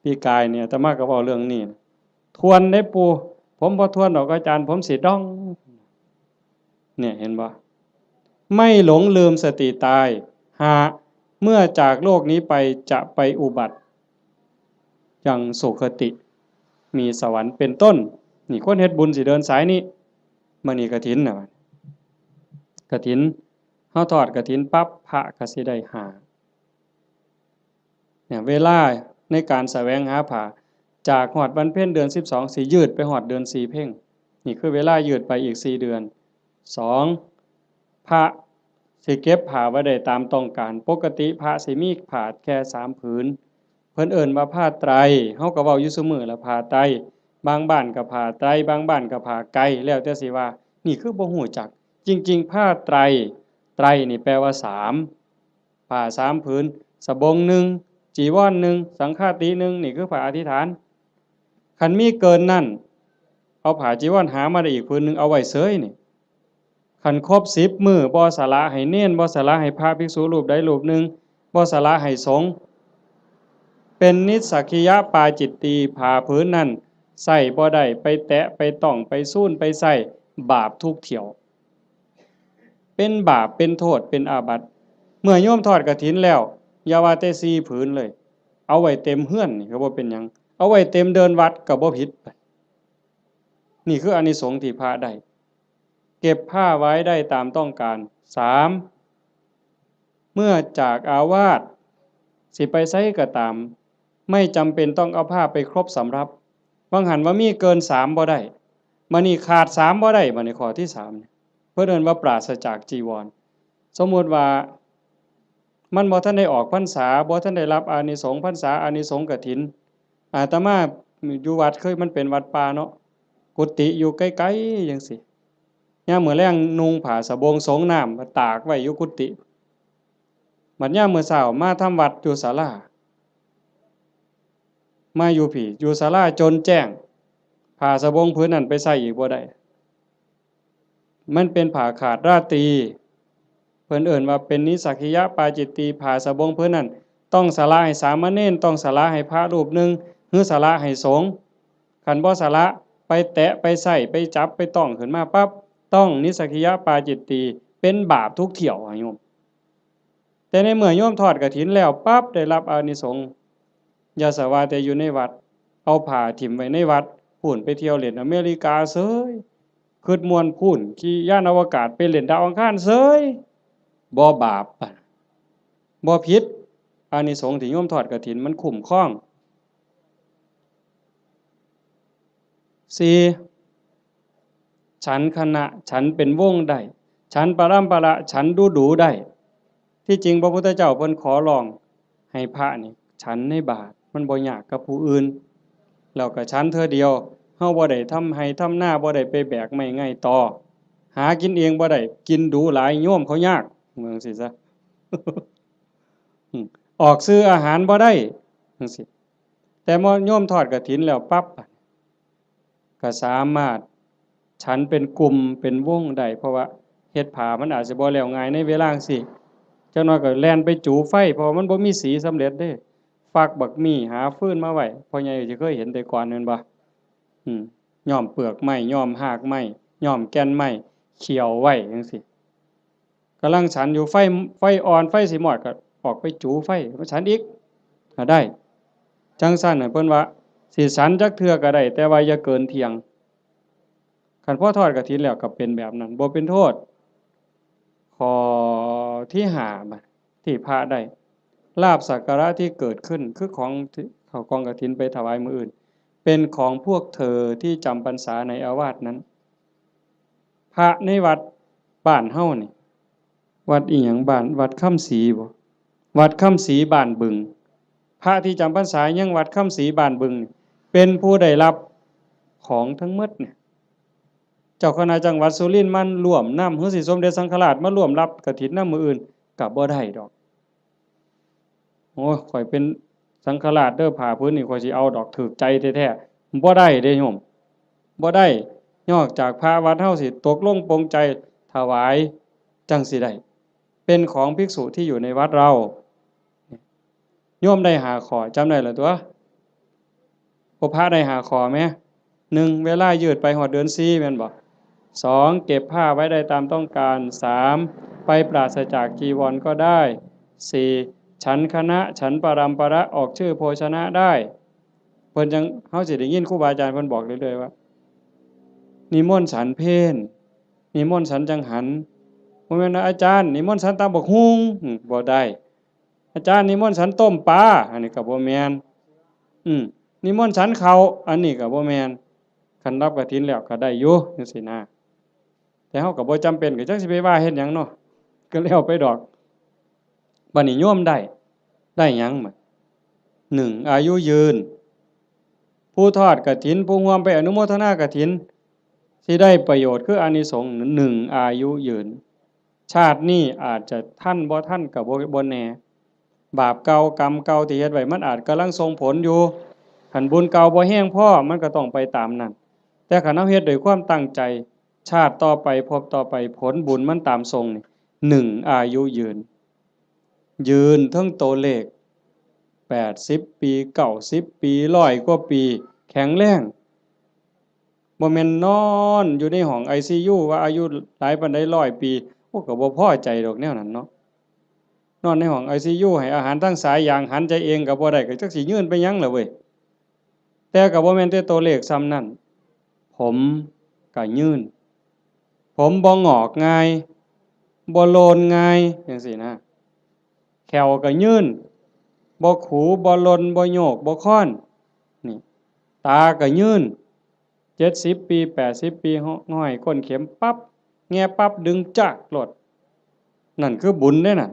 ปีกายเนี่ยอาตมาก็เว้าเรื่องนี้ทวนได้ปู่ผมบ่ทวนดอกอาจารย์ผมสิดองเนี่ยเห็นบ่ไม่หลงลืมสติตายหากเมื่อจากโลกนี้ไปจะไปอุบัติยังสุคติมีสวรรค์เป็นต้นนี่คนเฮ็ดบุญสิเดินสายนี้มื้อนี้กฐินน่ะกฐินเฮาทอดกฐินปั๊บพระก็สิได้หาเนี่ยเวลาในการแสวงหาผ้าจากฮอดวันเพ็ญเดือน12สิยืดไปฮอดเดือน4เพ็งนี่คือเวลายืดไปอีก4เดือน2พระสิเก็บผ้าไว้ได้ตามต้องการปกติพระสิมีผ้าแค่3ผืนเพิ่นเอิ้นว่าผ้าไตรเฮาก็เว้าอยู่ซุมื้อละผ้าไตรบางบ้านก็ผ้าไตรบางบ้านก็ผ้าไกรแล้วแต่สิว่านี่คือบ่ฮู้จักจริงๆผ้าไตรไตรนี่แปลว่า3ผ้า3ผืนสบง1จีวร1สังฆาติ1นี่คือผ้าอธิษฐานคันมีเกินนั้นเอาผ้าจีวรหามาได้อีกผืนนึงเอาไว้เสยนี่คันครบ10มื้อบ่สละให้เณรบ่สละให้พระภิกษุรูปใดรูปหนึ่งบ่สละให้สงฆ์เป็นนิสสักขิยปาจิตตีผ้าผืนนั้นใส่บ่ได้ไปแตะไปต้องไปสูนไปใส่บาปทุกเที่ยวเป็นบาปเป็นโทษเป็นอาบัติเมื่อโยมทอดกฐินแล้วอย่าว่าแต่4ผืนเลยเอาไว้เต็มเฮือนนี่ก็บ่เป็นหยังเอาไว้เต็มเดินวัดก็บ่ผิดนี่คืออานิสงส์ที่พระได้เก็บผ้าไว้ได้ตามต้องการ3เมื่อจากอาวาสสิไปไสก็ตามไม่จำเป็นต้องเอาผ้าไปครบสำรับบางหันว่ามีเกิน3บ่ได้มื้อนี้ขาด3บ่ได้บัดนี้ข้อที่3เพิ่นเอิ้นว่าปราศจากจีวรสมมุติว่ามันบ่ทันได้ออกพรรษาบ่ทันได้รับอานิสงส์พรรษาอานิสงส์กฐินอาตมาอยู่วัดเคยมันเป็นวัดป่าเนาะกุฏิอยู่ไกลๆจังซี่ยามมื้อแลงนุ่งผ้าสบงสงน้ำมาตากไว้อยู่กุฏิบัดยามมื้อเช้ามาทำวัดอยู่ศาลามาอยู่พี่อยู่ศาลาจนแจ้งผ้าสบงผืนนั้นไปใส่อีกบ่ได้มันเป็นผ้าขาดราตรีเพิ่นเอิ้นว่าเป็นนิสสักขิยปาจิตตีผ้าสบงผืนนั้นต้องสละให้สามเณรต้องสละให้พระรูปหนึ่งหรือสละให้สงฆ์คันบ่สละไปแตะไปใส่ไปจับไปต้องขึ้นมาปั๊บต้องนิสสักขิยปาจิตตีเป็นบาปทุกเที่ยวโยมแต่ในเมื่อโยมทอดกฐินแล้วปั๊บได้รับอานิสงส์อย่าสว่าแต่อยู่ในวัดเอาผ้าถิ่มไว้ในวัดพู้นไปเที่ยวเล่นอเมริกาเสยคิดม่วนพู้นขี่ยานอวกาศไปเล่นดาวอังคารเสยบ่บาปบ่ผิดอานิสงส์ที่โยมทอดกฐินมันคุ้มครอง4 ฉันคณะฉันเป็นวงได้ฉันปรัมประฉันดูได้ที่จริงพระพุทธเจ้าเพิ่นขอร้องให้พระนี่ฉันในบาตรมันบ่ยากกับผู้อื่นแล้วก็ฉันเทื่อเดียวเฮาบ่ได้ทำให้ทำหน้าบ่ได้ไปแบกไม้ง่ายต่อหากินเองบ่ได้กินดูหลายโยมเขายากเมืองสิซะ ออกซื้ออาหารบ่ได้จังซี่แต่มอโยมทอดกฐินแล้วปั๊บก็สามารถฉันเป็นกลุ่มเป็นวงได้เพราะว่าเฮ็ดผ้ามันอาจสิบ่แล้วง่ายในเวลาจังซี้จักหน่อยก็แล่นไปจูไฟเพราะมันบ่มีสีสำเร็จเด้ฟักบักมี่หาฟืนมาไว้พ่อใหญ่สิเคยเห็นแต่ก่อนแม่นบ่ย้อมเปลือกไม้ย้อมรากไม้ย้อมแก่นไม้เขี่ยวไว้จังซี่กำลังฉันอยู่ไฟอ่อนไฟสิมอดก็ออกไปจูไฟมาฉันอีกก็ได้จังซั่นน่ะเพิ่นว่าสิฉันจักเทื่อก็ได้แต่ว่าอย่าเกินเที่ยงคันพอทอดกฐินแล้วก็เป็นแบบนั้นบ่เป็นโทษข้อที่5บัดที่พระได้ลาภสักการะที่เกิดขึ้นคือของที่เข้ากองกฐินไปถวายมื้ออื่นเป็นของพวกเธอที่จำพรรษาในอาวาสนั้นพระในวัดบ้านเฮานี่วัดอิหยังบ้านวัดค่ำศรีบ่วัดค่ำศรีบ้านบึงพระที่จำพรรษายังวัดค่ำศรีบ้านบึงเป็นผู้ได้รับของทั้งหมดเนี่ยเจ้าคณะจังหวัดสุรินทร์มันร่วมนำหรือสิสมเด็จสังฆราชมาร่วมรับกฐินนำมื้ออื่นก็บ่ได้ดอกโอ้ยข่อยเป็นสังฆราชเด้อผ้าพื้นนี่ข่อยสิเอาดอกถูกใจแท้ๆบ่ได้เด้โยมบ่ได้นอกจากพระวัดเฮาสิตกลงปรงใจถวายจังสิได้เป็นของภิกษุที่อยู่ในวัดเราโยมได้5ข้อจำได้แล้วตัวพระได้5ข้อแหม1เวลายืดไปฮอดเดือน4แม่นบ่2เก็บผ้าไว้ได้ตามต้องการ3ไปปราศจากจีวรก็ได้4ฉันคณะฉันปรัมประออกชื่อโภชนะได้เพิ่นจังเฮาสิได้ยินครูบาอาจารย์เพิ่นบอกเรื่อยๆว่านิมนต์ฉันเพลนิมนต์ฉันจังหันบ่แม่นว่าอาจารย์นิมนต์ฉันตำบักหุ่งบ่ได้อาจารย์นิมนต์ฉันต้มปลาอันนี้ก็บ่แม่นนิมนต์ฉันข้าวอันนี้ก็บ่แม่นคันรับกฐินแล้วก็ได้อยู่จังซี่นะแต่เฮาก็บ่จำเป็นก็จักสิไปว่าเฮ็ดหยังเนาะก็แล้วไปดอกบัดนี้โยมได้หยังบัด1อายุยืนผู้ทอดกฐินผู้ร่วมไปอนุโมทนากฐินสิได้ประโยชน์คืออานิสงส์1อายุยืนชาตินี้อาจจะทันบ่ทันก็บ่แน่บาปเก่ากรรมเก่าที่เฮ็ดไว้มันอาจกำลังส่งผลอยู่คันบุญเก่าบ่แห้งพอมันก็ต้องไปตามนั้นแต่คันเฮาเฮ็ดด้วยความตั้งใจชาติต่อไปภพต่อไปผลบุญมันตามทรงนี่1อายุยืนทั้งตัวเลข80ปี90ปี100กว่าปีแข็งแรงบ่แม่นนอนอยู่ในห้อง ICU ว่าอายุหลายปานใด100ปีโอ้ก็บ่พอใจดอกแนวนั้นเนาะนอนในห้อง ICU ให้อาหารทางสายยางหันใจเองก็บ่ได้ก็จักสิยืนไปหยังล่ะเว้ยแต่ก็บ่แม่นแต่ตัวเลขซ้ำนั้นผมก็ยืนผมบ่งอกง่ายบ่โลนง่ายจังซี่นะแขวก็ยืนบ่ขูบ่ลนบ่โยกบ่ค้อนนี่ตาก็ยืน70ปี80ปีห้อยก้นเข็มปั๊บแง่ปั๊บดึงจักโลดนั่นคือบุญเด้น่ะ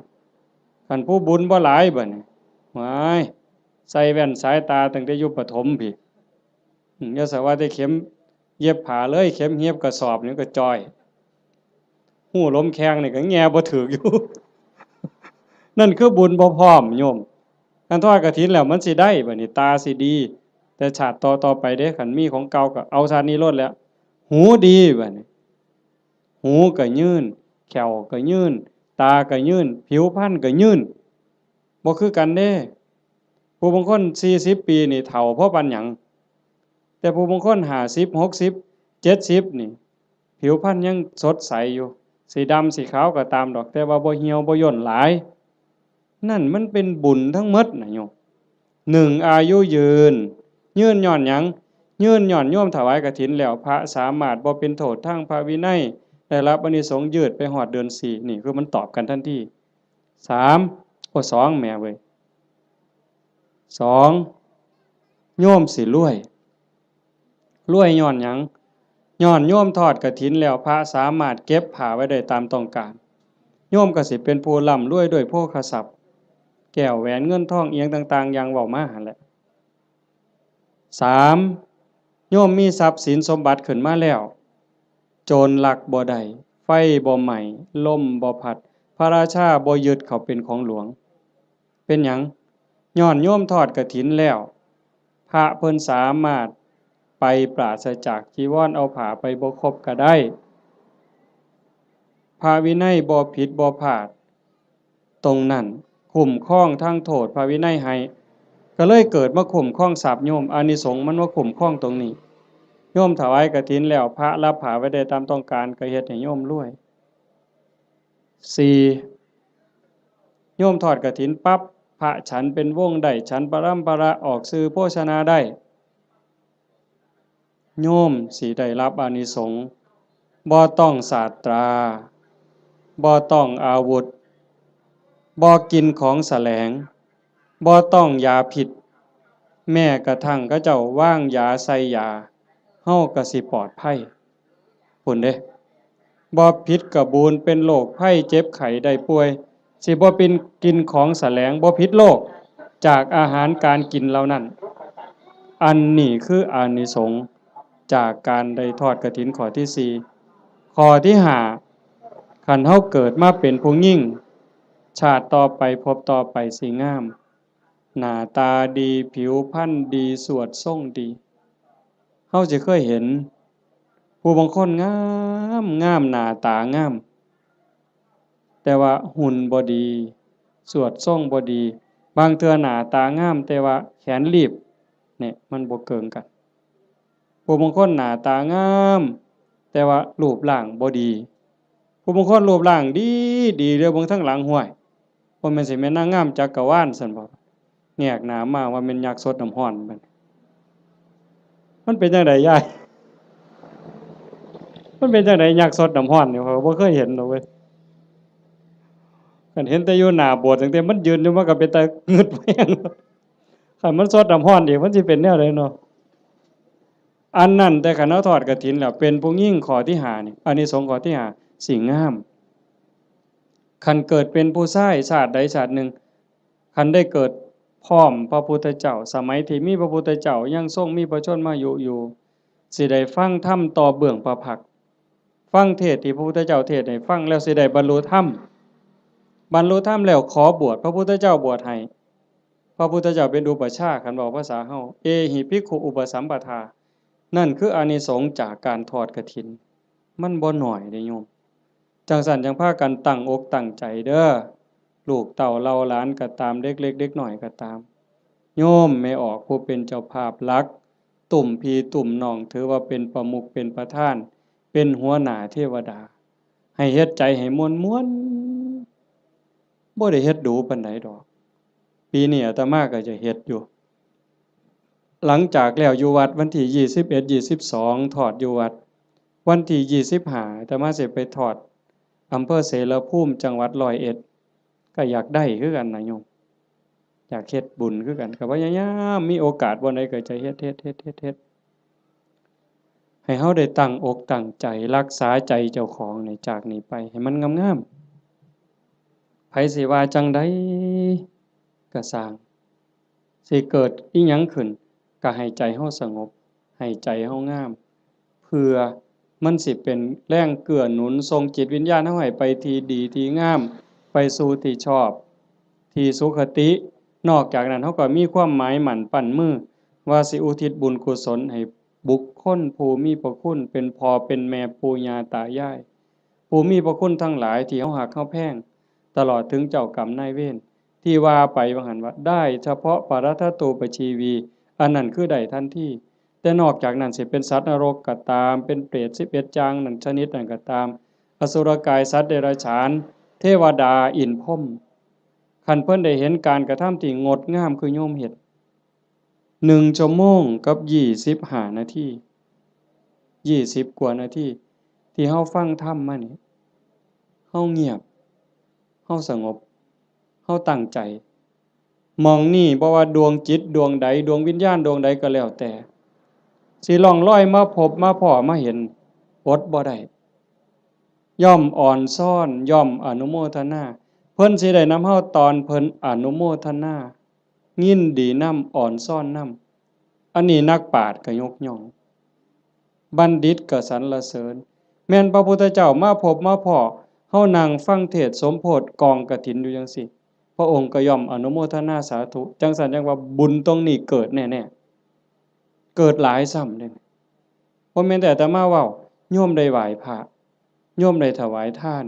คันผู้บุญบ่หลายบัดนี้ว้ายใส่แว่นสายตาตั้งแต่อยู่ประถมพี่อย่าสว่าแต่เข็มเย็บผ้าเลยเข็มเย็บกระสอบนี่ก็จ้อยหูลมแข้งนี่ก็แง่บ่ถึกอยู่ นั่นคือบุญบ่พร้อมโยมคันทอดกฐินแล้วมันสิได้บัดนี้ตาสิดีแต่ชาติต่อไปเด้คันมีของเก่าก็เอาชาตินี้โลดแล้วหูดีบัดนี้หูก็ยืนแขวก็ยืนตาก็ยืนผิวพรรณก็ยืนบ่คือกันเด้ผู้บางคน40ปีนี่เฒ่าเพราะปานหยังแต่ผู้บางคน50 60 70นี่ผิวพรรณยังสดใสอยู่สีดำสีขาวก็ตามดอกแต่ว่าบ่เหี่ยวบ่ย่นหลายนั่นมันเป็นบุญทั้งหมดน่ะโยม1อายุยืนย้อนหยังยืนย้อนโยมถวายกฐินแล้วพระสามารถบ่เป็นโทษทางพระวินัยได้รับอานิสงส์ยืดไปฮอดเดือน4นี่คือมันตอบกันทันที32แม่เว้ย2โยมสิรวยย้อนหยัง ย้อนโยมทอดกฐินแล้วพระสามารถเก็บผ้าไว้ได้ตามต้องการโยมก็สิเป็นผู้ร่ำรวยด้วยโภคทรัพย์แก้วแหวนเงินทองเอียงต่างๆอย่างเว้ามาหั่นแหละ3โยมมีทรัพย์สินสมบัติขึ้นมาแล้วโจรลักบ่ได้ไฟบ่ไหม้ลมบ่พัดพระราชาบ่ยึดเขาเป็นของหลวงเป็นหยังย้อนโยมทอดกฐินแล้วพระเพิ่นสามารถไปปราศจากจีวรเอาผ้าไปบ่ครบก็ได้พระวินัยบ่ผิดบ่พลาดตรงนั้นคุ้มครองทางโทษพระวินัยให้ก็เลยเกิดมาคุ้มครองทรัพย์โยมอานิสงส์มันว่าคุ้มครองตรงนี้โยมถวายกฐินแล้วพระรับผ้าไว้ได้ตามต้องการก็เฮ็ดให้โยมรวย4โยมทอดกฐินปั๊บพระฉันเป็นวงได้ฉันปรัมประออกสื่อโภชนาได้โยมสิได้รับอานิสงส์บ่ต้องศาสตราบ่ต้องอาวุธบ่กินของแสลงบ่ต้องยาพิษแม้กระทั่งเขาเจ้าว่างยาใส่ยาเฮาก็สิปลอดภัยพุ่นเด้บ่ผิดกระบูนเป็นโรคภัยเจ็บไข้ได้ป่วยสิบ่เป็นกินของแสลงบ่ผิดโรคจากอาหารการกินเหล่านั้นอันนี้คืออานิสงส์จากการได้ทอดกฐินข้อที่4ข้อที่5คันเฮาเกิดมาเป็นผู้หญิงชาติต่อไปพบต่อไปสิงามหน้าตาดีผิวพรรณดีสวดทรงดีเฮาสิเคยเห็นผู้บางคนงามงามหน้าตางามแต่ว่าหุ่นบ่ดีสวดทรงบ่ดีบางเทื่อหน้าตางามแต่ว่าแขนรีบเนี่ยมันบ่เกิงกันผู้บางคนหน้าตางามแต่ว่ารูปร่างบ่ดีผู้บางคนรูปร่างดีดีเด้อเบิ่งทั้งหลังห้วยบ่แม่นสิแม่นนางงามจักรวาลซั่นบ่แงกหน้ามาว่าแม่นยักษ์สดน้ำร้อนมันเป็นจังไดยายมันเป็นจังไดยักษ์สดน้ำร้อนนี่ข้อยก็บ่เคยเห็นดอกเว้ยคันเห็นแต่อยู่หน้าโบสถ์ตั้งแต่มันยืนอยู่มันก็เป็นตางึดแม่งคันมันสดน้ำร้อนอีกมันสิเป็นแนวใดเนาะอันนั้นแต่คันเฮาทอดกฐินแล้วเป็นผู้หญิงข้อที่5นี่อานิสงส์ข้อที่5สิงามคันเกิดเป็นผู้ชายชาติใดชาติหนึ่งคันได้เกิดพร้อมพระพุทธเจ้าสมัยที่มีพระพุทธเจ้ายังทรงมีพระชนมายุอยู่สิได้ฟังธรรมต่อเบื้องพระพักตร์ฟังเทศน์ที่พระพุทธเจ้าเทศน์ให้ฟังแล้วสิได้บรรลุธรรมบรรลุธรรมแล้วขอบวชพระพุทธเจ้าบวชให้พระพุทธเจ้าเป็นอุปัชฌาย์คันบอกภาษาเฮาเอหิภิกขุอุปสัมปทานั่นคืออานิสงส์จากการทอดกฐินมันบ่น้อยเด้โยมจังซั่นจังพากันตั้งอกตั้งใจเด้อลูกเต้าเราหลานก็ตามเด็กเล็กเด็กน้อยก็ตามโยมไม่ออกผู้เป็นเจ้าภาพหลักตุ่มพี่ตุ่มน้องถือว่าเป็นประมุขเป็นประธานเป็นหัวหน้าเทวดาให้เฮ็ดใจให้ม่วนๆบ่ได้เฮ็ดดูปานใดดอกปีนี้อาตมาก็จะเฮ็ดอยู่หลังจากแล้วอยู่วัดวันที่21 22ทอดอยู่วัดวันที่25อาตมาสิไปทอดอำเภอเสรภูมิจังหวัดร้อยเอ็ดก็อยากได้คือกันนะโยมอยากเฮ็ดบุญคือกันก็พยายามมีโอกาสบ่ใดก็จะเฮ็ดให้เฮาได้ตั้งอกตั้งใจรักษาใจเจ้าของนี่จากนี้ไปให้มันงามๆไผสิว่าจังใดก็สร้างสิเกิดอิหยังขึ้นก็ให้ใจเฮาสงบให้ใจเฮางามเพื่อมันสิเป็นแรงเกื้อหนุนส่งจิตวิญญาณเฮาให้ไปที่ดีที่งามไปสู่ที่ชอบที่สุขตินอกจากนั้นเฮาก็มีความหมายหมั่นปั้นมือว่าสิอุทิศบุญกุศลให้บุคคลผู้มีพระคุณเป็นพ่อเป็นแม่ปู่ย่าตายายผู้มีพระคุณทั้งหลายที่เฮาฮักเฮาแพงตลอดถึงเจ้ากรรมนายเวรที่ว่าไปว่าหั่นว่าได้เฉพาะปรัตถตูปชีวีอันนั้นคือได้ทันทีแต่นอกจากนั้นสิเป็นสัตว์นรกก็ตามเป็นเปรต11จางนั่นชนิดนั้นก็ตามอสุรกายสัตว์เดรัจฉานเทวดาอินทร์พรหมคันเพิ่นได้เห็นการกระทำที่งดงามคือโยมเฮ็ด1 ชั่วโมงกับ25 นาที20 กว่านาทีที่เฮาฟังธรรมมานี่เฮาเงียบเฮาสงบเฮาตั้งใจมองนี่บ่ว่าดวงจิตดวงใดดวงวิญญาณดวงใดก็แล้วแต่สิล่องลอยมาพบมาพ้อมาเห็น อดบ่ได้ย่อมอ่อนซ่อนย่อมอนุโมทนาเพิ่นสิได้นำเฮาตอนเพิ่นอนุโมทนายินดีนำอ่อนซ่อนนำอันนี้นักปราชญ์ก็ยกย่องบัณฑิตก็สรรเสริญแม่นพระพุทธเจ้ามาพบมาพ้อเฮานั่งฟังเทศน์สมโพธิกองกฐินอยู่จังซี่พระองค์ก็ย่อมอนุโมทนาสาธุจังซั่นจังว่าบุญตรงนี้เกิดแน่ๆเกิดหลายซ้ำเด้บ่แม่นแต่อาตมาเว้าโยมได้ไหว้พระโยมได้ถวายทาน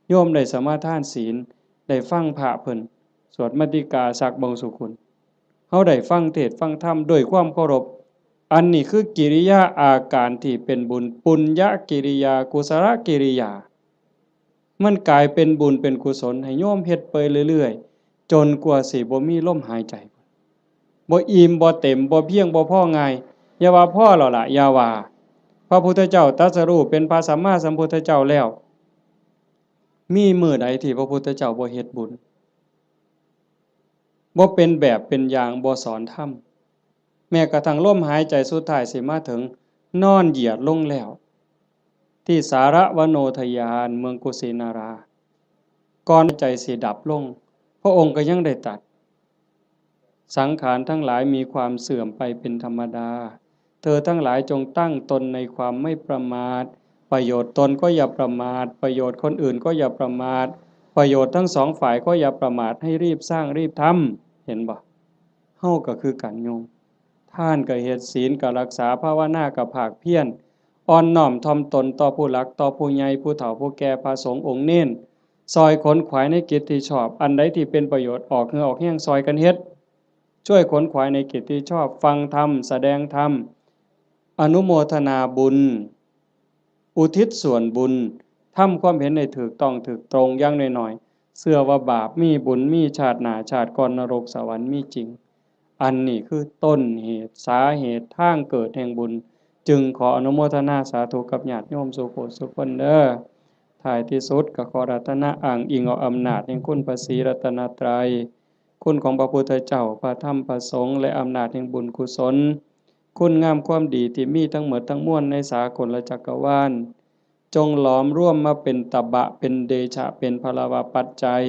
โยมได้สมาทานศีลได้ฟังพระเพิ่นสวดมาติกาสักบงสุคุณเฮาได้ฟังเทศน์ฟังธรรมด้วยความเคารพอันนี้คือกิริยาอาการที่เป็นบุญปุญญกิริยากุศลกิริยามันกลายเป็นบุญเป็นกุศลให้โยมเฮ็ดไปเรื่อยๆจนกว่าสิบ่มีลมหายใจบ่อิ่มบ่เต็มบ่เพียงบ่พอง่ายอย่าว่าพอแล้วล่ะอย่าว่าพระพุทธเจ้าตรัสรู้เป็นพระสัมมาสัมพุทธเจ้าแล้วมีมื้อใดที่พระพุทธเจ้าบ่เฮ็ดบุญบ่เป็นแบบเป็นอย่างบ่สอนธรรมแม้กระทั่งลมหายใจสุดท้ายสิมาถึงนอนเหยียดลงแล้วที่สารวโนทยานเมืองกุสินาราก่อนใจสิดับลงพระองค์ก็ยังได้ตรัสสังขารทั้งหลายมีความเสื่อมไปเป็นธรรมดาเธอทั้งหลายจงตั้งตนในความไม่ประมาทประโยชน์ตนก็อย่าประมาทประโยชน์คนอื่นก็อย่าประมาทประโยชน์ทั้งสองฝ่ายก็อย่าประมาทให้รีบสร้างรีบทำเห็นบ่เฮาก็คือกันโยมท่านก็เฮ็ดศีลก็รักษาภาวนาก็ภาคเพียรอ่อนน้อมถ่อมตนต่อผู้หลักต่อผู้ใหญ่ผู้เฒ่าผู้แก่พระสงฆ์องค์เน้นซอยขนขวายในกิจที่ชอบอันใดที่เป็นประโยชน์ออกเหงื่อออกแห้งซอยกันเฮ็ดช่วยขนขวายในกิจที่ชอบฟังธรรมแสดงธรรมอนุโมทนาบุญอุทิศส่วนบุญทำความเห็นในถูกต้องถูกตรงอย่างน้อยๆเชื่อว่าบาปมีบุญมีชาติหน้าชาติก่อนนรกสวรรค์มีจริงอันนี้คือต้นเหตุสาเหตุทางเกิดแห่งบุญจึงขออนุโมทนาสาธุกับญาติโยมสุโขสุขคนเด้อท้ายที่สุดก็ขอรัตนะอ้างอิงเอาอำนาจแห่งคุณพระศรีรัตนตรัยคุณของพระพุทธเจ้าพระธรรมพระสงฆ์และอำนาจแห่งบุญกุศลคุณงามความดีที่มีทั้งหมดทั้งมวลในสากลจักรวาลจงหลอมร่วมมาเป็นตบะเป็นเดชะเป็นพลวะปัจจัย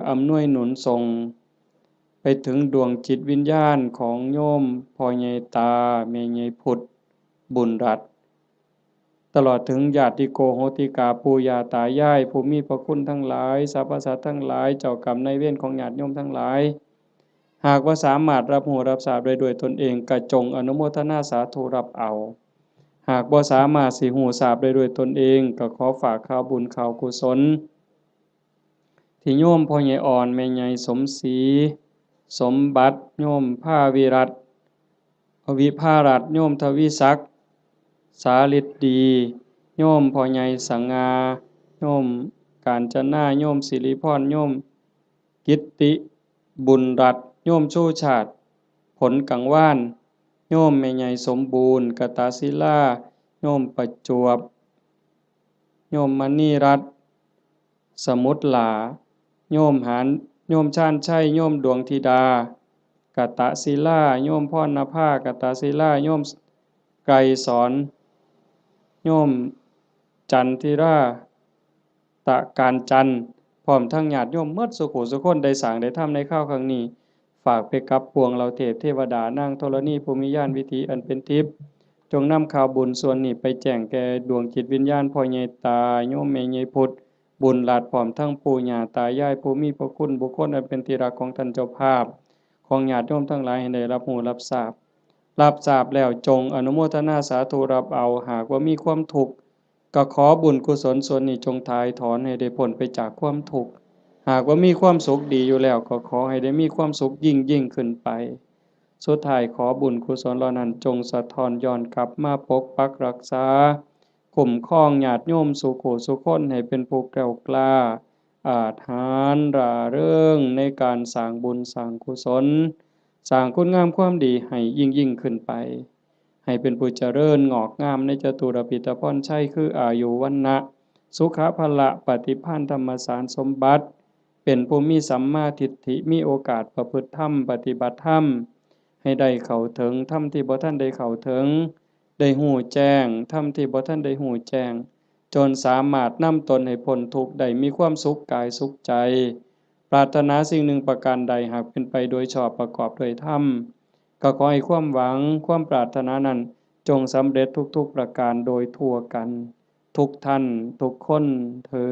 อำนวยหนุนทรงไปถึงดวงจิตวิญญาณของโยมพ่อใหญ่ตาแม่ใหญ่พุทธบุญรัตน์ตลอดถึงญาติโกโหติกาปู่ย่าตายายผู้มีพระคุณทั้งหลายสรรพสัตว์ทั้งหลายเจ้ากรรมนายเวรของญาติโยมทั้งหลายหากว่าสามารถรับรู้รับทราบได้ด้วยตนเองก็จงอนุโมทนาสาธุรับเอาหากบ่สามารถสิรู้ทราบได้ด้วยตนเองก็ขอฝากข่าวบุญข่าวกุศลที่โยมพ่อใหญ่อ่อนแม่ใหญ่สมศรีสมบัติโยมภาวิรัตน์วิภารัตน์โยมทวีศักดิ์สาฤทธิ์ดีโยมพ่อใหญ่สังงาโยมกาญจนาโยมสิริพรโยมกิตติบุญรัตน์โยมชูชาติผลกังวานโยมแม่ใหญ่สมบูรณ์กตศิลาโยมประจวบโยมมณีรัตน์สมุทรหลาโยมหานโยมชาญชัยโยมดวงธิดากตศิลาโยมพรณภากตศิลาโยมไกรสอนโยมจันทิราตะการจันทร์พร้อมทั้งญาติโยมหมดสุขุสุคนได้สร้างได้ทำในข้าวครั้งนี้ฝากไปกับพวงเราเทพเทวดานางธรณีภูมิญาณวิถีอันเป็นทิพย์จงนำข่าวบุญส่วนนี้ไปแจ้งแก่ดวงจิตวิญญาณพ่อใหญ่ตาโยมแม่ใหญ่พุทธบุญหลาดพร้อมทั้งปู่ย่าตายายผู้มีพระคุณบุคคลอันเป็นที่รักของท่านเจ้าภาพของญาติโยมทั้งหลายให้ได้รับรู้รับทราบแล้วจงอนุโมทนาสาธุรับเอาหากว่ามีความทุกข์ก็ขอบุญกุศลส่วนนี้จงถ่ายถอนให้ได้พ้นไปจากความทุกข์หากว่ามีความสุขดีอยู่แล้วก็ขอให้ได้มีความสุขยิ่งขึ้นไปสุดท้ายขอบุญกุศลเหล่านั้นจงสะท้อนย้อนกลับมาปกปักรักษาคุ้มครองญาติโยมสุขสุขคนให้เป็นผู้แกล้วกล้าอาถรรพ์ร่าเริงในการสร้างบุญสร้างกุศลสร้างคุณงามความดีให้ยิ่งขึ้นไปให้เป็นผู้เจริญงอกงามในจตุรพิธพรชัยคืออายุวรรณะสุขภละปฏิภาณธรรมสารสมบัติเป็นผู้มีสัมมาทิฏฐิมีโอกาสประพฤติธรรมปฏิบัติธรรมให้ได้เข้าถึงธรรมที่บ่ทันได้เข้าถึง ได้ฮู้แจ้งธรรมที่บ่ทันได้ฮู้แจ้งจนสามารถนำตนให้พ้นทุกข์ได้มีความสุขกายสุขใจปรารถนาสิ่งหนึ่งประการใดหากเป็นไปโดยชอบประกอบด้วยธรรมก็ขอให้ความหวังความปรารถนานั้นจงสำเร็จทุกๆประการโดยทั่วกันทุกท่านทุกคนเทอ